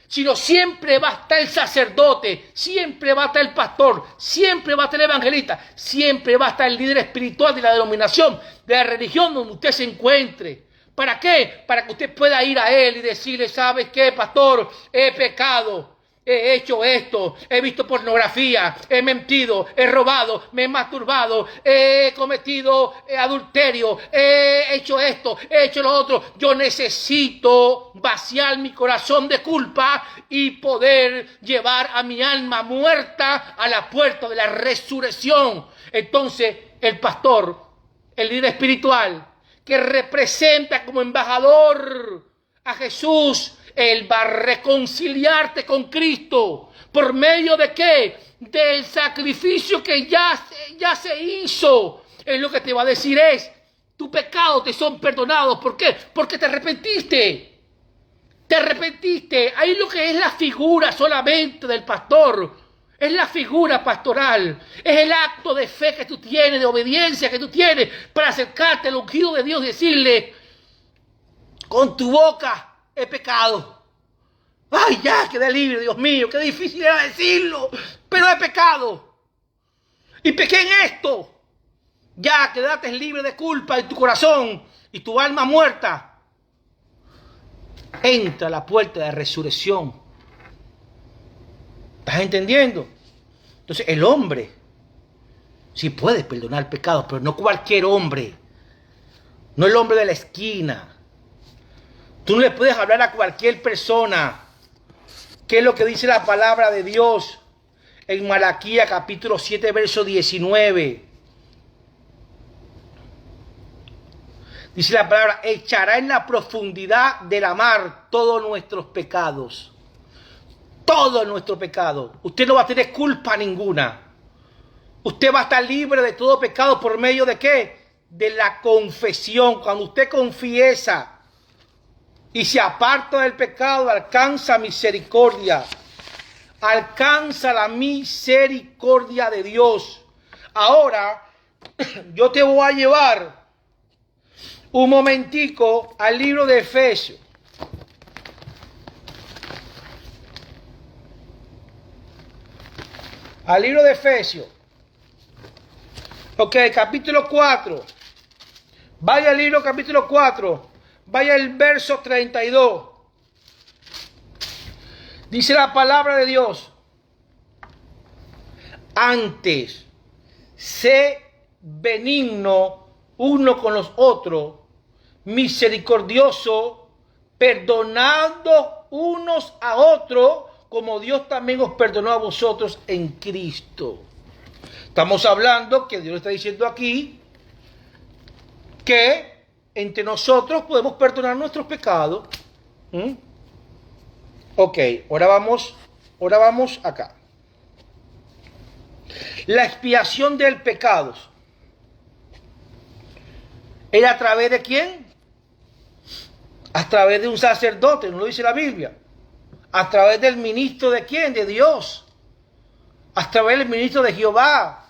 sino siempre va a estar el sacerdote, siempre va a estar el pastor, siempre va a estar el evangelista, siempre va a estar el líder espiritual de la denominación, de la religión donde usted se encuentre. ¿Para qué? Para que usted pueda ir a él y decirle, ¿sabes qué, pastor? He pecado. He hecho esto, he visto pornografía, he mentido, he robado, me he masturbado, he cometido adulterio, he hecho esto, he hecho lo otro. Yo necesito vaciar mi corazón de culpa y poder llevar a mi alma muerta a la puerta de la resurrección. Entonces, el pastor, el líder espiritual, que representa como embajador a Jesús, él va a reconciliarte con Cristo. ¿Por medio de qué? Del sacrificio que ya se hizo. Él lo que te va a decir es, tus pecados te son perdonados. ¿Por qué? Porque te arrepentiste. Te arrepentiste. Ahí lo que es la figura solamente del pastor. Es la figura pastoral. Es el acto de fe que tú tienes, de obediencia que tú tienes para acercarte al ungido de Dios y decirle, con tu boca he pecado. Ay, ya, quedé libre, Dios mío, qué difícil era decirlo, pero he pecado. y pequé en esto. Ya quedaste libre de culpa en tu corazón y tu alma muerta. Entra a la puerta de resurrección. ¿Estás entendiendo? Entonces el hombre sí puede perdonar pecados, pero no cualquier hombre. No el hombre de la esquina. Tú no le puedes hablar a cualquier persona. ¿Qué es lo que dice la palabra de Dios en Malaquías capítulo 7, verso 19? Dice la palabra, echará en la profundidad de la mar todos nuestros pecados. Todos nuestros pecados. Usted no va a tener culpa ninguna. Usted va a estar libre de todo pecado por medio de ¿qué? De la confesión. Cuando usted confiesa y se aparta del pecado, alcanza misericordia. Alcanza la misericordia de Dios. Ahora, yo te voy a llevar un momentico al libro de Efesios. Al libro de Efesios. Ok, capítulo 4. Vaya al libro capítulo 4. Vaya al verso 32. Dice la palabra de Dios. Antes, sé benigno uno con los otros, misericordioso, perdonando unos a otros, como Dios también os perdonó a vosotros en Cristo. Estamos hablando que Dios está diciendo aquí que entre nosotros podemos perdonar nuestros pecados. Ok, ahora vamos acá. La expiación del pecado. ¿Era a través de quién? A través de un sacerdote, ¿no lo dice la Biblia? A través del ministro de quién? De Dios. A través del ministro de Jehová.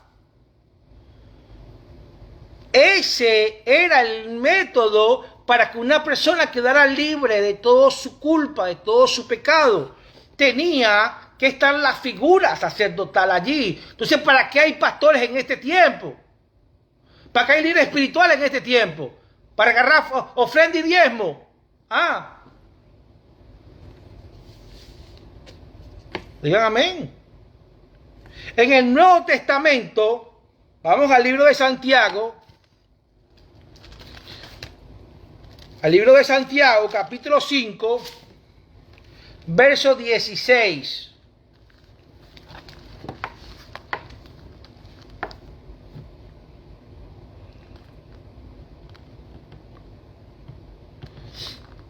Ese era el método para que una persona quedara libre de toda su culpa, de todo su pecado. Tenía que estar la figura sacerdotal allí. Entonces, ¿para qué hay pastores en este tiempo? ¿Para qué hay líderes espirituales en este tiempo? Para agarrar ofrenda y diezmo. Digan amén. En el Nuevo Testamento, vamos al libro de Santiago. Al libro de Santiago, capítulo 5, verso 16.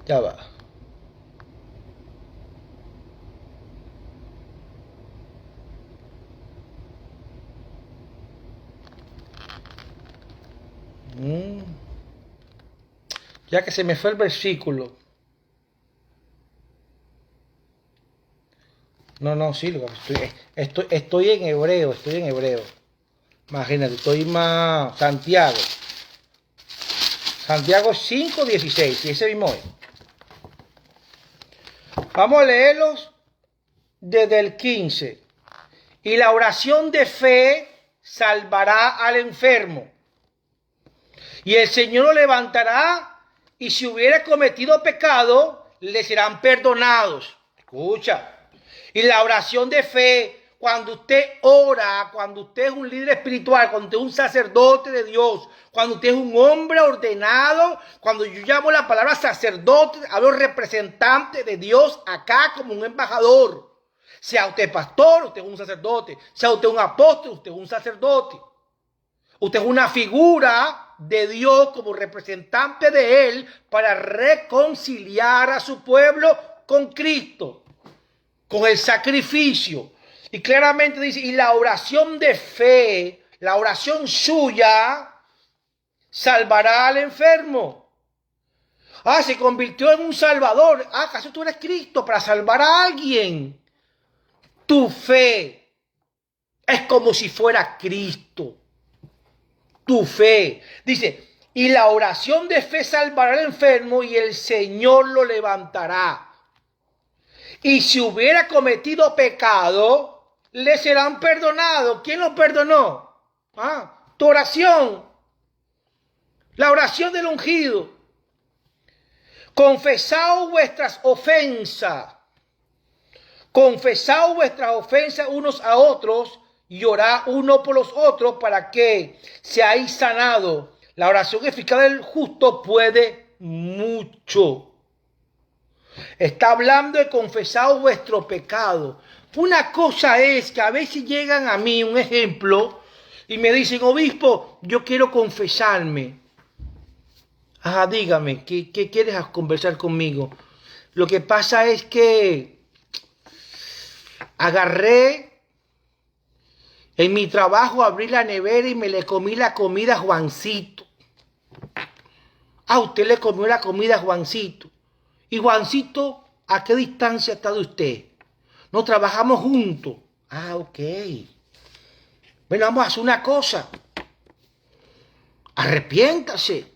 Ya va. Ya que se me fue el versículo. No, sí, estoy en hebreo, Imagínate, estoy más Santiago. Santiago 5:16, y ese mismo es. Vamos a leerlos desde el 15. Y la oración de fe salvará al enfermo. Y el Señor lo levantará, y si hubiera cometido pecado, le serán perdonados. Escucha. Y la oración de fe, cuando usted ora, cuando usted es un líder espiritual, cuando usted es un sacerdote de Dios, cuando usted es un hombre ordenado, cuando yo llamo la palabra sacerdote, hablo representante de Dios acá como un embajador. Sea usted pastor, usted es un sacerdote. Sea usted un apóstol, usted es un sacerdote. Usted es una figura de Dios como representante de Él para reconciliar a su pueblo con Cristo, con el sacrificio. Y claramente dice, y la oración de fe, la oración suya, salvará al enfermo. Se convirtió en un salvador. ¿Acaso tú eres Cristo para salvar a alguien? Tu fe es como si fuera Cristo. Tu fe. Dice, y la oración de fe salvará al enfermo y el Señor lo levantará. Y si hubiera cometido pecado, le serán perdonados. ¿Quién lo perdonó? Tu oración, la oración del ungido. Confesaos vuestras ofensas. Confesaos vuestras ofensas unos a otros y orad uno por los otros para que seáis sanados. La oración eficaz del justo puede mucho. Está hablando de confesar vuestro pecado. Una cosa es que a veces llegan a mí, un ejemplo, y me dicen, obispo, yo quiero confesarme. Ajá, dígame, ¿qué quieres conversar conmigo? Lo que pasa es que agarré en mi trabajo, abrí la nevera y me le comí la comida a Juancito. Usted le comió la comida a Juancito. Y Juancito, ¿a qué distancia está de usted? No trabajamos juntos. Ok. Bueno, vamos a hacer una cosa. Arrepiéntase.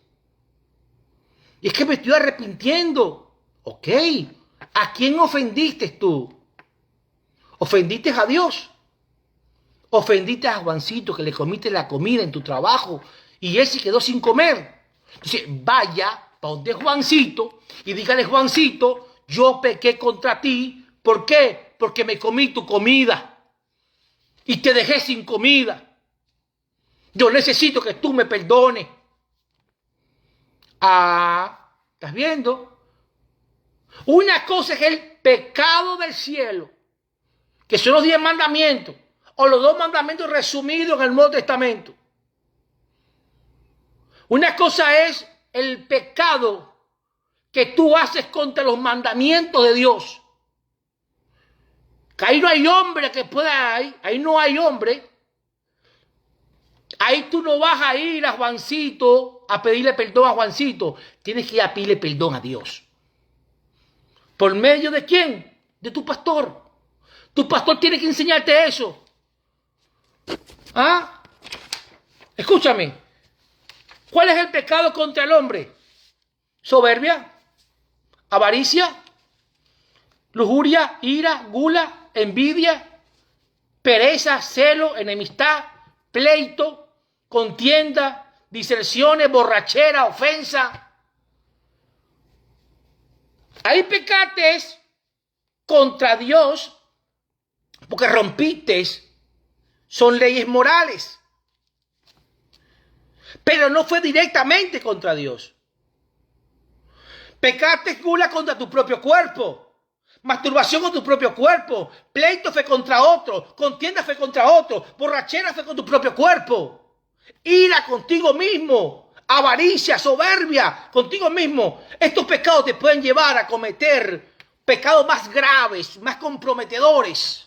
Y es que me estoy arrepintiendo. Ok. ¿A quién ofendiste tú? ¿Ofendiste a Dios? ¿Ofendiste a Juancito que le comiste la comida en tu trabajo y él se quedó sin comer? Entonces, vaya para donde Juancito y dígale, Juancito, yo pequé contra ti. ¿Por qué? Porque me comí tu comida y te dejé sin comida. Yo necesito que tú me perdones. ¿Estás viendo? Una cosa es el pecado del cielo, que son los 10 mandamientos, o los 2 mandamientos resumidos en el Nuevo Testamento. Una cosa es el pecado que tú haces contra los mandamientos de Dios. Que ahí no hay hombre que pueda, ahí no hay hombre. Ahí tú no vas a ir a Juancito a pedirle perdón a Juancito. Tienes que ir a pedirle perdón a Dios. ¿Por medio de quién? De tu pastor. Tu pastor tiene que enseñarte eso. Escúchame. ¿Cuál es el pecado contra el hombre? Soberbia, avaricia, lujuria, ira, gula, envidia, pereza, celo, enemistad, pleito, contienda, diserciones, borrachera, ofensa. Ahí pecaste contra Dios porque rompiste, son leyes morales. Pero no fue directamente contra Dios. Pecaste gula contra tu propio cuerpo. Masturbación con tu propio cuerpo. Pleito fue contra otro. Contienda fue contra otro. Borrachera fue con tu propio cuerpo. Ira contigo mismo. Avaricia, soberbia contigo mismo. Estos pecados te pueden llevar a cometer pecados más graves, más comprometedores.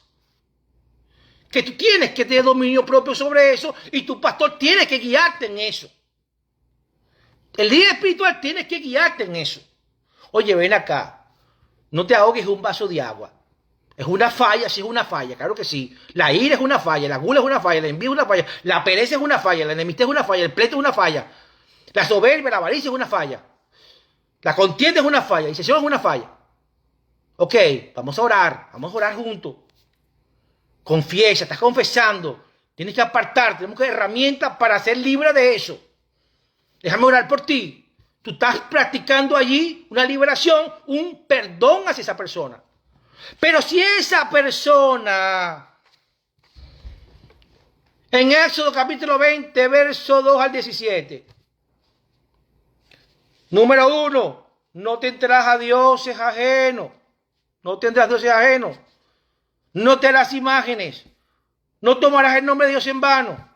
Que tú tienes que tener dominio propio sobre eso y tu pastor tiene que guiarte en eso. El líder espiritual tiene que guiarte en eso. Oye, ven acá, no te ahogues un vaso de agua. Es una falla, sí es una falla, claro que sí. La ira es una falla, la gula es una falla, la envidia es una falla, la pereza es una falla, la enemistad es una falla, el pleito es una falla, la soberbia, la avaricia es una falla, la contienda es una falla, la disesión es una falla. Ok, vamos a orar juntos. Confiesa, estás confesando, tienes que apartarte, tenemos que herramientas para ser libre de eso. Déjame orar por ti. Tú estás practicando allí una liberación, un perdón hacia esa persona. Pero si esa persona, en Éxodo capítulo 20, verso 2 al 17. Número 1, no tendrás a dioses ajenos. No tendrás dioses ajenos. No te harás imágenes. No tomarás el nombre de Dios en vano.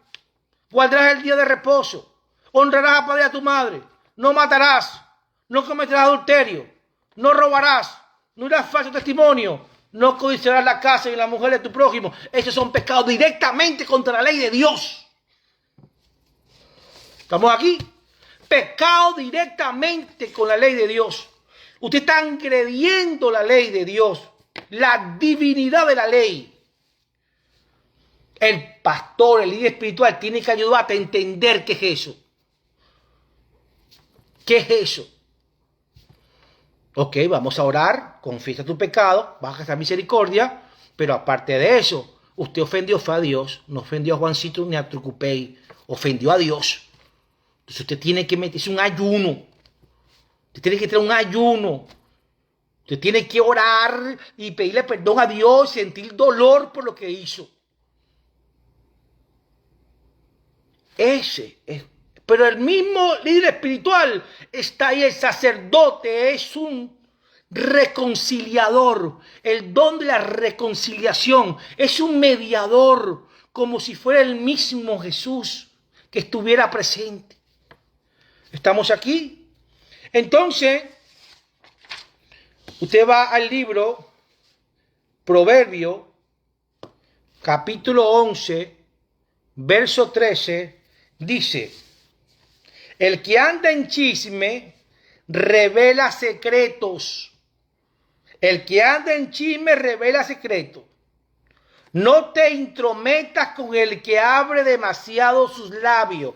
Guardarás el día de reposo. Honrarás a padre y a tu madre. No matarás. No cometerás adulterio. No robarás. No irás falso testimonio. No codiciarás la casa y la mujer de tu prójimo. Esos son pecados directamente contra la ley de Dios. ¿Estamos aquí? Pecado directamente con la ley de Dios. Usted está agrediendo la ley de Dios. La divinidad de la ley. El pastor, el líder espiritual, tiene que ayudarte a entender qué es eso. ¿Qué es eso? Ok, vamos a orar, confiesa tu pecado, vas a gastar misericordia, pero aparte de eso, usted ofendió fue a Dios, no ofendió a Juancito ni a Trucupey, ofendió a Dios. Entonces usted tiene que meterse un ayuno. Usted tiene que tener un ayuno. Usted tiene que orar y pedirle perdón a Dios, sentir dolor por lo que hizo. Ese es. Pero el mismo líder espiritual está ahí, el sacerdote es un reconciliador, el don de la reconciliación, es un mediador, como si fuera el mismo Jesús que estuviera presente. ¿Estamos aquí? Entonces, usted va al libro Proverbio, capítulo 11, verso 13, dice: el que anda en chisme revela secretos. El que anda en chisme revela secretos. No te intrometas con el que abre demasiado sus labios.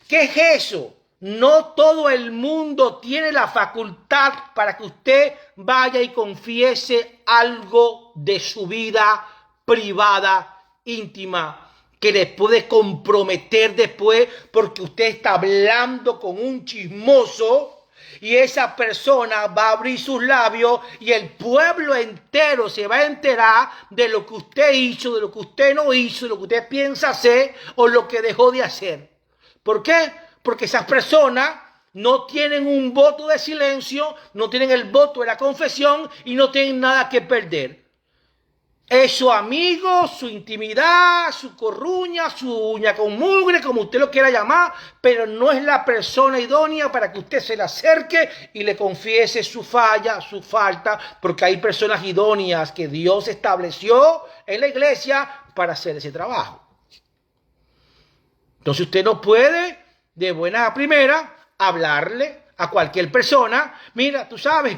¿Qué es eso? No todo el mundo tiene la facultad para que usted vaya y confiese algo de su vida privada, íntima, que le puede comprometer después porque usted está hablando con un chismoso y esa persona va a abrir sus labios y el pueblo entero se va a enterar de lo que usted hizo, de lo que usted no hizo, de lo que usted piensa hacer o lo que dejó de hacer. ¿Por qué? Porque esas personas no tienen un voto de silencio, no tienen el voto de la confesión y no tienen nada que perder. Es su amigo, su intimidad, su corruña, su uña con mugre, como usted lo quiera llamar, pero no es la persona idónea para que usted se le acerque y le confiese su falla, su falta, porque hay personas idóneas que Dios estableció en la iglesia para hacer ese trabajo. Entonces usted no puede de buena a primera hablarle a cualquier persona: mira, tú sabes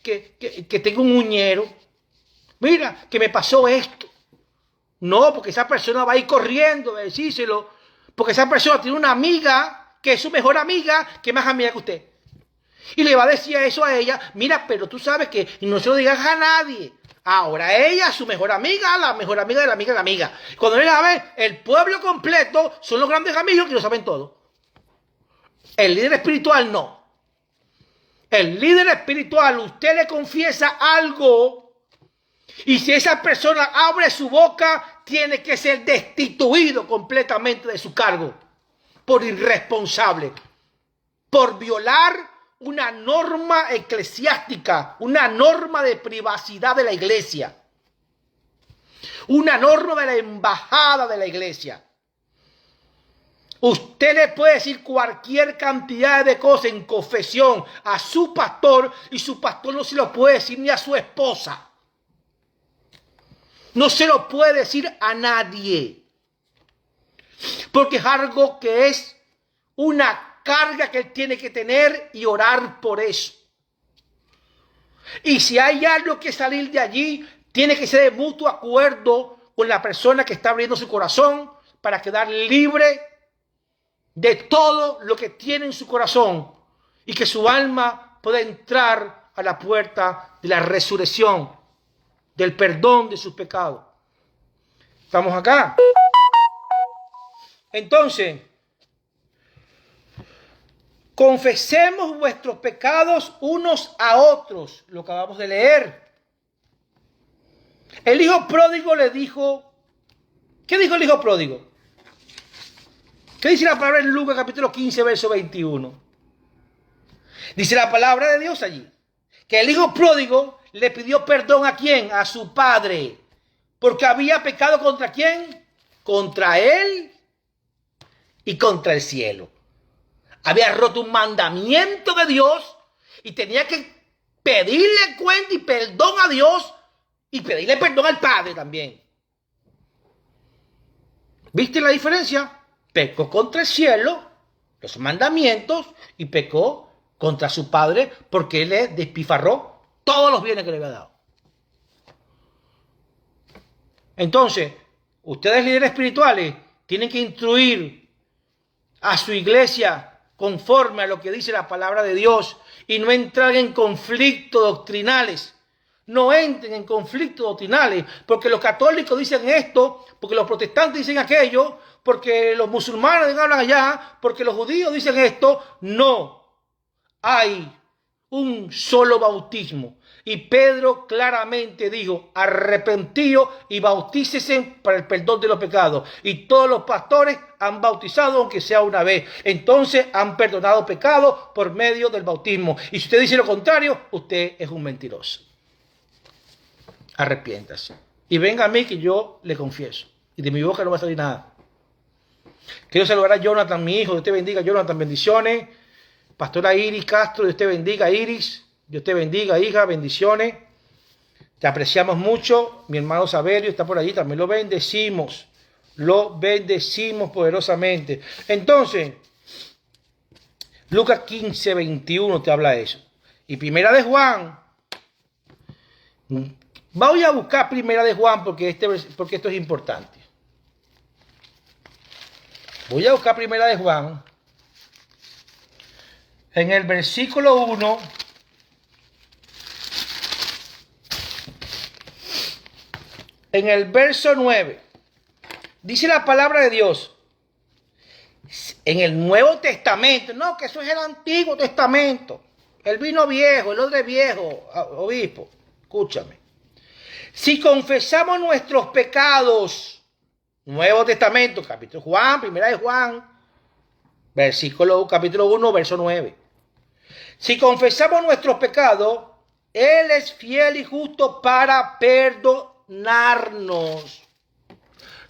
que tengo un uñero. Mira, que me pasó esto. No, porque esa persona va a ir corriendo a decírselo. Porque esa persona tiene una amiga que es su mejor amiga, que es más amiga que usted. Y le va a decir eso a ella: mira, pero tú sabes que no se lo digas a nadie. Ahora ella, su mejor amiga, la mejor amiga de la amiga de la amiga. Cuando ella la ve, el pueblo completo son los grandes amigos que lo saben todo. El líder espiritual no. El líder espiritual, usted le confiesa algo. Y si esa persona abre su boca, tiene que ser destituido completamente de su cargo por irresponsable, por violar una norma eclesiástica, una norma de privacidad de la iglesia, una norma de la embajada de la iglesia. Usted le puede decir cualquier cantidad de cosas en confesión a su pastor y su pastor no se lo puede decir ni a su esposa. No se lo puede decir a nadie. Porque es algo que es una carga que él tiene que tener y orar por eso. Y si hay algo que salir de allí, tiene que ser de mutuo acuerdo con la persona que está abriendo su corazón para quedar libre de todo lo que tiene en su corazón y que su alma pueda entrar a la puerta de la resurrección, del perdón de sus pecados. ¿Estamos acá? Entonces, confesemos vuestros pecados unos a otros, lo acabamos de leer. El hijo pródigo le dijo, ¿qué dijo el hijo pródigo? ¿Qué dice la palabra en Lucas capítulo 15, verso 21? Dice la palabra de Dios allí, que el hijo pródigo le pidió perdón ¿a quién? A su padre. Porque había pecado ¿contra quién? Contra él y contra el cielo. Había roto un mandamiento de Dios y tenía que pedirle cuenta y perdón a Dios y pedirle perdón al padre también. ¿Viste la diferencia? Pecó contra el cielo, los mandamientos, y pecó contra su padre porque él le despifarró todos los bienes que le había dado. Entonces, ustedes líderes espirituales tienen que instruir a su iglesia conforme a lo que dice la palabra de Dios y no entrar en conflictos doctrinales. No entren en conflictos doctrinales porque los católicos dicen esto, porque los protestantes dicen aquello, porque los musulmanes hablan allá, porque los judíos dicen esto. No, hay un solo bautismo. Y Pedro claramente dijo, arrepentíos y bautícese para el perdón de los pecados. Y todos los pastores han bautizado, aunque sea una vez. Entonces han perdonado pecados por medio del bautismo. Y si usted dice lo contrario, usted es un mentiroso. Arrepiéntase. Y venga a mí que yo le confieso. Y de mi boca no va a salir nada. Quiero saludar a Jonathan, mi hijo. Dios te bendiga, Jonathan. Bendiciones. Pastora Iris Castro, Dios te bendiga, Iris. Dios te bendiga, hija, bendiciones. Te apreciamos mucho. Mi hermano Saberio está por allí, también lo bendecimos. Lo bendecimos poderosamente. Entonces, Lucas 15, 21 te habla de eso. Y Primera de Juan. Voy a buscar Primera de Juan porque esto es importante. Voy a buscar Primera de Juan. En el versículo 1. En el verso 9, dice la palabra de Dios, en el Nuevo Testamento, no, que eso es el Antiguo Testamento, el vino viejo, el odre viejo, obispo, escúchame. Si confesamos nuestros pecados, Nuevo Testamento, capítulo Juan, Primera de Juan, capítulo 1, verso 9. Si confesamos nuestros pecados, Él es fiel y justo para perdonarnos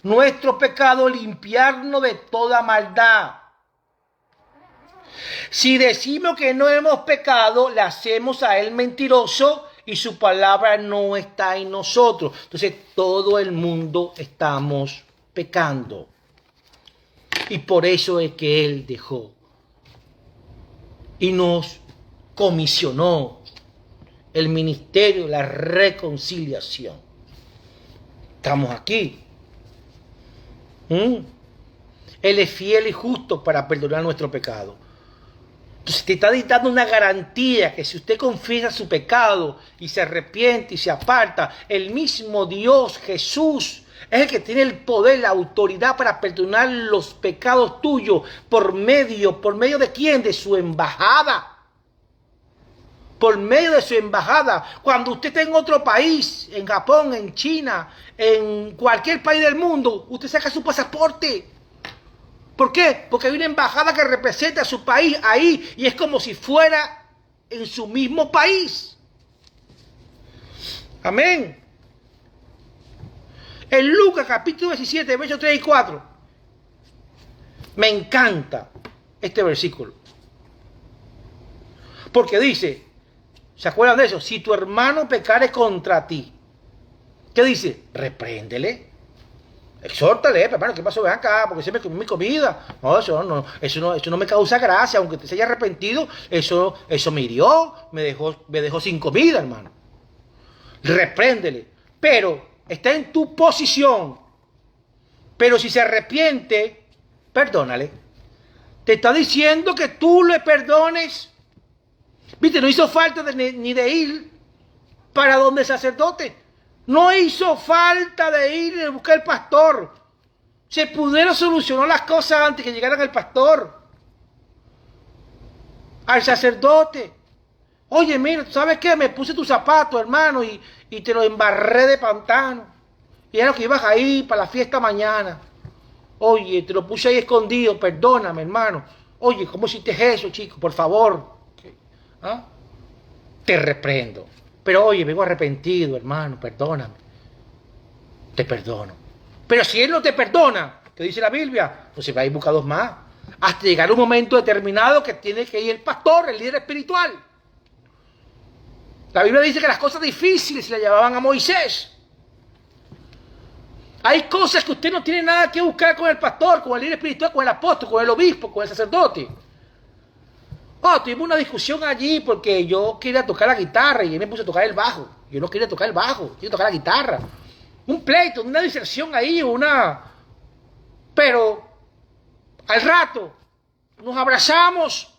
nuestro pecado, limpiarnos de toda maldad. Si decimos que no hemos pecado, le hacemos a Él mentiroso y su palabra no está en nosotros. Entonces todo el mundo estamos pecando. Y por eso es que Él dejó y nos comisionó el ministerio de la reconciliación. Estamos aquí. Él es fiel y justo para perdonar nuestro pecado. Entonces te está dando una garantía que si usted confiesa su pecado y se arrepiente y se aparta, el mismo Dios, Jesús, es el que tiene el poder, la autoridad para perdonar los pecados tuyos ¿por medio de quién? De su embajada. Por medio de su embajada. Cuando usted está en otro país, en Japón, en China, en cualquier país del mundo, usted saca su pasaporte. ¿Por qué? Porque hay una embajada que representa a su país ahí y es como si fuera en su mismo país. Amén. En Lucas capítulo 17, versos 3 y 4. Me encanta este versículo. Porque dice, ¿se acuerdan de eso? Si tu hermano pecare contra ti, ¿qué dice? Repréndele. Exhórtale, hermano, ¿qué pasó? Ven acá, porque siempre comí mi comida. No, eso no me causa gracia, aunque te se haya arrepentido, eso me hirió, me dejó sin comida, hermano. Repréndele. Pero está en tu posición. Pero si se arrepiente, perdónale. Te está diciendo que tú le perdones. Viste, no hizo falta ni de ir para donde el sacerdote. No hizo falta de ir y buscar al pastor. Se pudieron solucionar las cosas antes que llegaran al pastor. Al sacerdote. Oye, mira, ¿sabes qué? Me puse tu zapato, hermano, y te lo embarré de pantano. Y era lo que ibas ahí para la fiesta mañana. Oye, te lo puse ahí escondido, perdóname, hermano. Oye, ¿cómo hiciste eso, chico? Por favor. ¿Ah? Te reprendo. Pero oye, vengo arrepentido, hermano, perdóname. Te perdono. Pero si Él no te perdona, ¿qué dice la Biblia? Pues va a ir buscados más. Hasta llegar a un momento determinado que tiene que ir el pastor, el líder espiritual. La Biblia dice que las cosas difíciles se le llevaban a Moisés. Hay cosas que usted no tiene nada que buscar con el pastor, con el líder espiritual, con el apóstol, con el obispo, con el sacerdote. Tuvimos una discusión allí porque yo quería tocar la guitarra y él me puso a tocar el bajo. Yo no quería tocar el bajo, quería tocar la guitarra. Un pleito, una diserción ahí, Pero al rato nos abrazamos.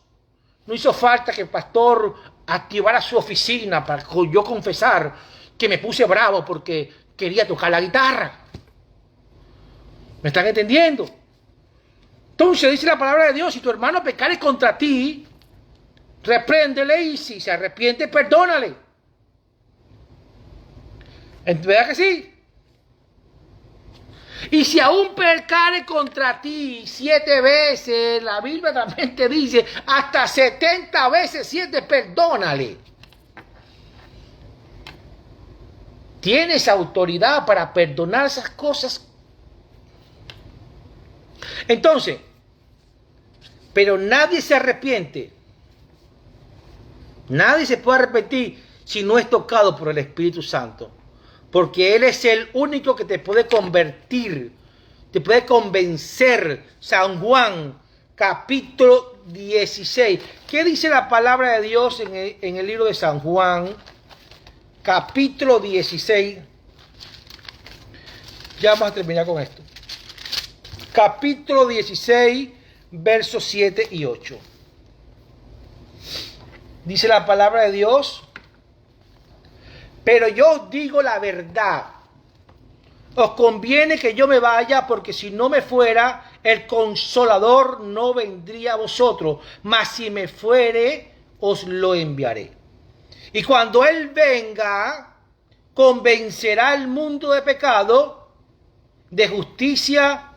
No hizo falta que el pastor activara su oficina para yo confesar que me puse bravo porque quería tocar la guitarra. ¿Me están entendiendo? Entonces dice la palabra de Dios, si tu hermano pecare contra ti, repréndele y si se arrepiente, perdónale. ¿Verdad que sí? Y si aún pecare contra ti 7 veces, la Biblia también te dice, hasta 70 veces 7, perdónale. Tienes autoridad para perdonar esas cosas. Entonces, pero nadie se arrepiente. Nadie se puede arrepentir si no es tocado por el Espíritu Santo. Porque Él es el único que te puede convertir, te puede convencer. San Juan, capítulo 16. ¿Qué dice la palabra de Dios en el libro de San Juan? Capítulo 16. Ya vamos a terminar con esto. Capítulo 16, versos 7 y 8. Dice la palabra de Dios: pero yo os digo la verdad. Os conviene que yo me vaya, porque si no me fuera, el Consolador no vendría a vosotros. Mas si me fuere, os lo enviaré. Y cuando Él venga, convencerá al mundo de pecado, de justicia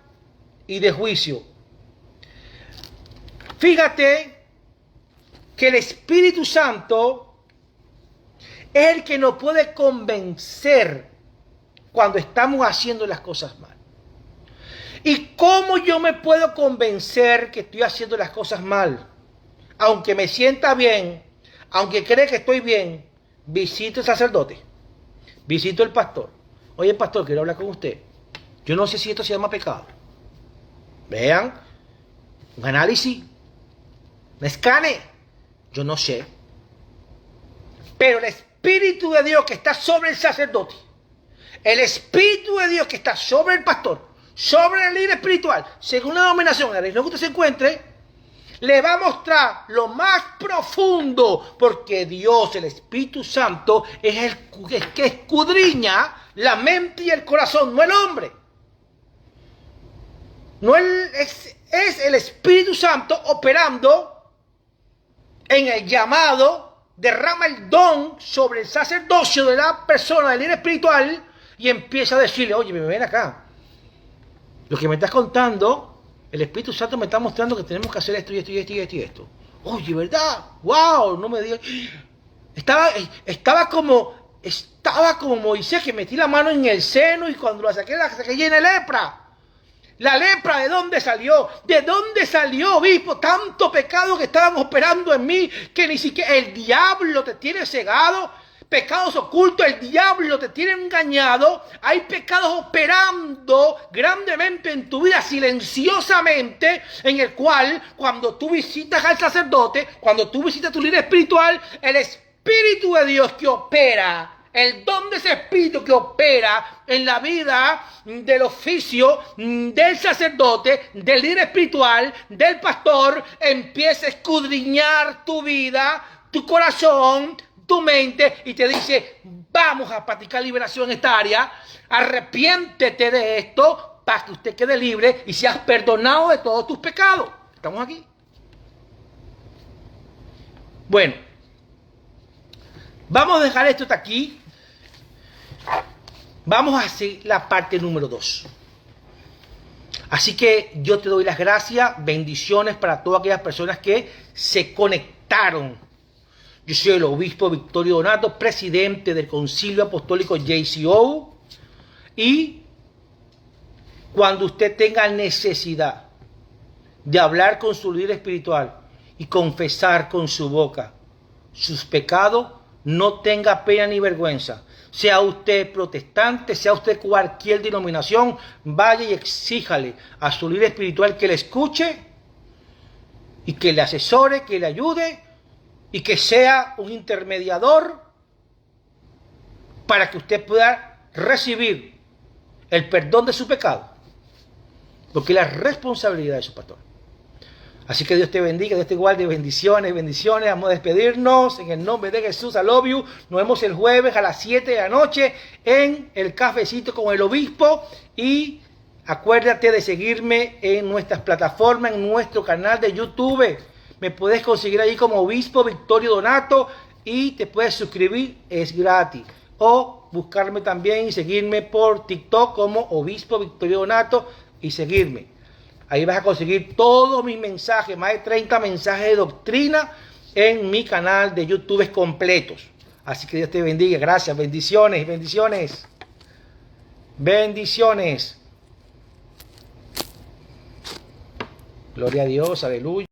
y de juicio. Fíjate que el Espíritu Santo es el que nos puede convencer cuando estamos haciendo las cosas mal. ¿Y cómo yo me puedo convencer que estoy haciendo las cosas mal? Aunque me sienta bien, aunque cree que estoy bien, visito al sacerdote, visito al pastor. Oye, pastor, quiero hablar con usted. Yo no sé si esto se llama pecado. Vean, un análisis, un escane. Yo no sé. Pero el Espíritu de Dios que está sobre el sacerdote, el Espíritu de Dios que está sobre el pastor, sobre el líder espiritual, según la denominación en la religión que usted se encuentre, le va a mostrar lo más profundo, porque Dios, el Espíritu Santo, es el que escudriña la mente y el corazón, no el hombre. No es el Espíritu Santo operando en el llamado, derrama el don sobre el sacerdocio de la persona, del líder espiritual, y empieza a decirle: oye, ven acá, lo que me estás contando, el Espíritu Santo me está mostrando que tenemos que hacer esto y esto y esto y esto y esto. Oye, ¿verdad? ¡Wow! No me digas. Estaba como Moisés, que metí la mano en el seno y cuando la saqué llena de lepra. ¿La lepra de dónde salió? ¿De dónde salió, obispo? Tanto pecado que estaban operando en mí, que ni siquiera el diablo te tiene cegado. Pecados ocultos, el diablo te tiene engañado. Hay pecados operando grandemente en tu vida, silenciosamente, en el cual cuando tú visitas al sacerdote, cuando tú visitas a tu líder espiritual, el Espíritu de Dios que opera, el don de ese Espíritu que opera en la vida del oficio del sacerdote, del líder espiritual, del pastor, empieza a escudriñar tu vida, tu corazón, tu mente, y te dice: vamos a practicar liberación en esta área, arrepiéntete de esto para que usted quede libre y seas perdonado de todos tus pecados. ¿Estamos aquí? Bueno, vamos a dejar esto hasta aquí. Vamos a hacer la parte número 2. Así que yo te doy las gracias, bendiciones para todas aquellas personas que se conectaron. Yo soy el obispo Victorio Donato, presidente del Concilio Apostólico JCO. Y cuando usted tenga necesidad de hablar con su líder espiritual y confesar con su boca sus pecados, no tenga pena ni vergüenza. Sea usted protestante, sea usted cualquier denominación, vaya y exíjale a su líder espiritual que le escuche y que le asesore, que le ayude y que sea un intermediador para que usted pueda recibir el perdón de su pecado, porque es la responsabilidad de su pastor. Así que Dios te bendiga, Dios te guarde, bendiciones, bendiciones. Vamos a despedirnos en el nombre de Jesús. I love you. Nos vemos el jueves a las 7 de la noche en el cafecito con el obispo. Y Acuérdate de seguirme en nuestras plataformas, en nuestro canal de YouTube. Me puedes conseguir ahí como Obispo Victorio Donato y te puedes suscribir, es gratis. O buscarme también y seguirme por TikTok como Obispo Victorio Donato y seguirme. Ahí vas a conseguir todos mis mensajes, más de 30 mensajes de doctrina en mi canal de YouTube completos. Así que Dios te bendiga. Gracias. Bendiciones, bendiciones. Bendiciones. Gloria a Dios, aleluya.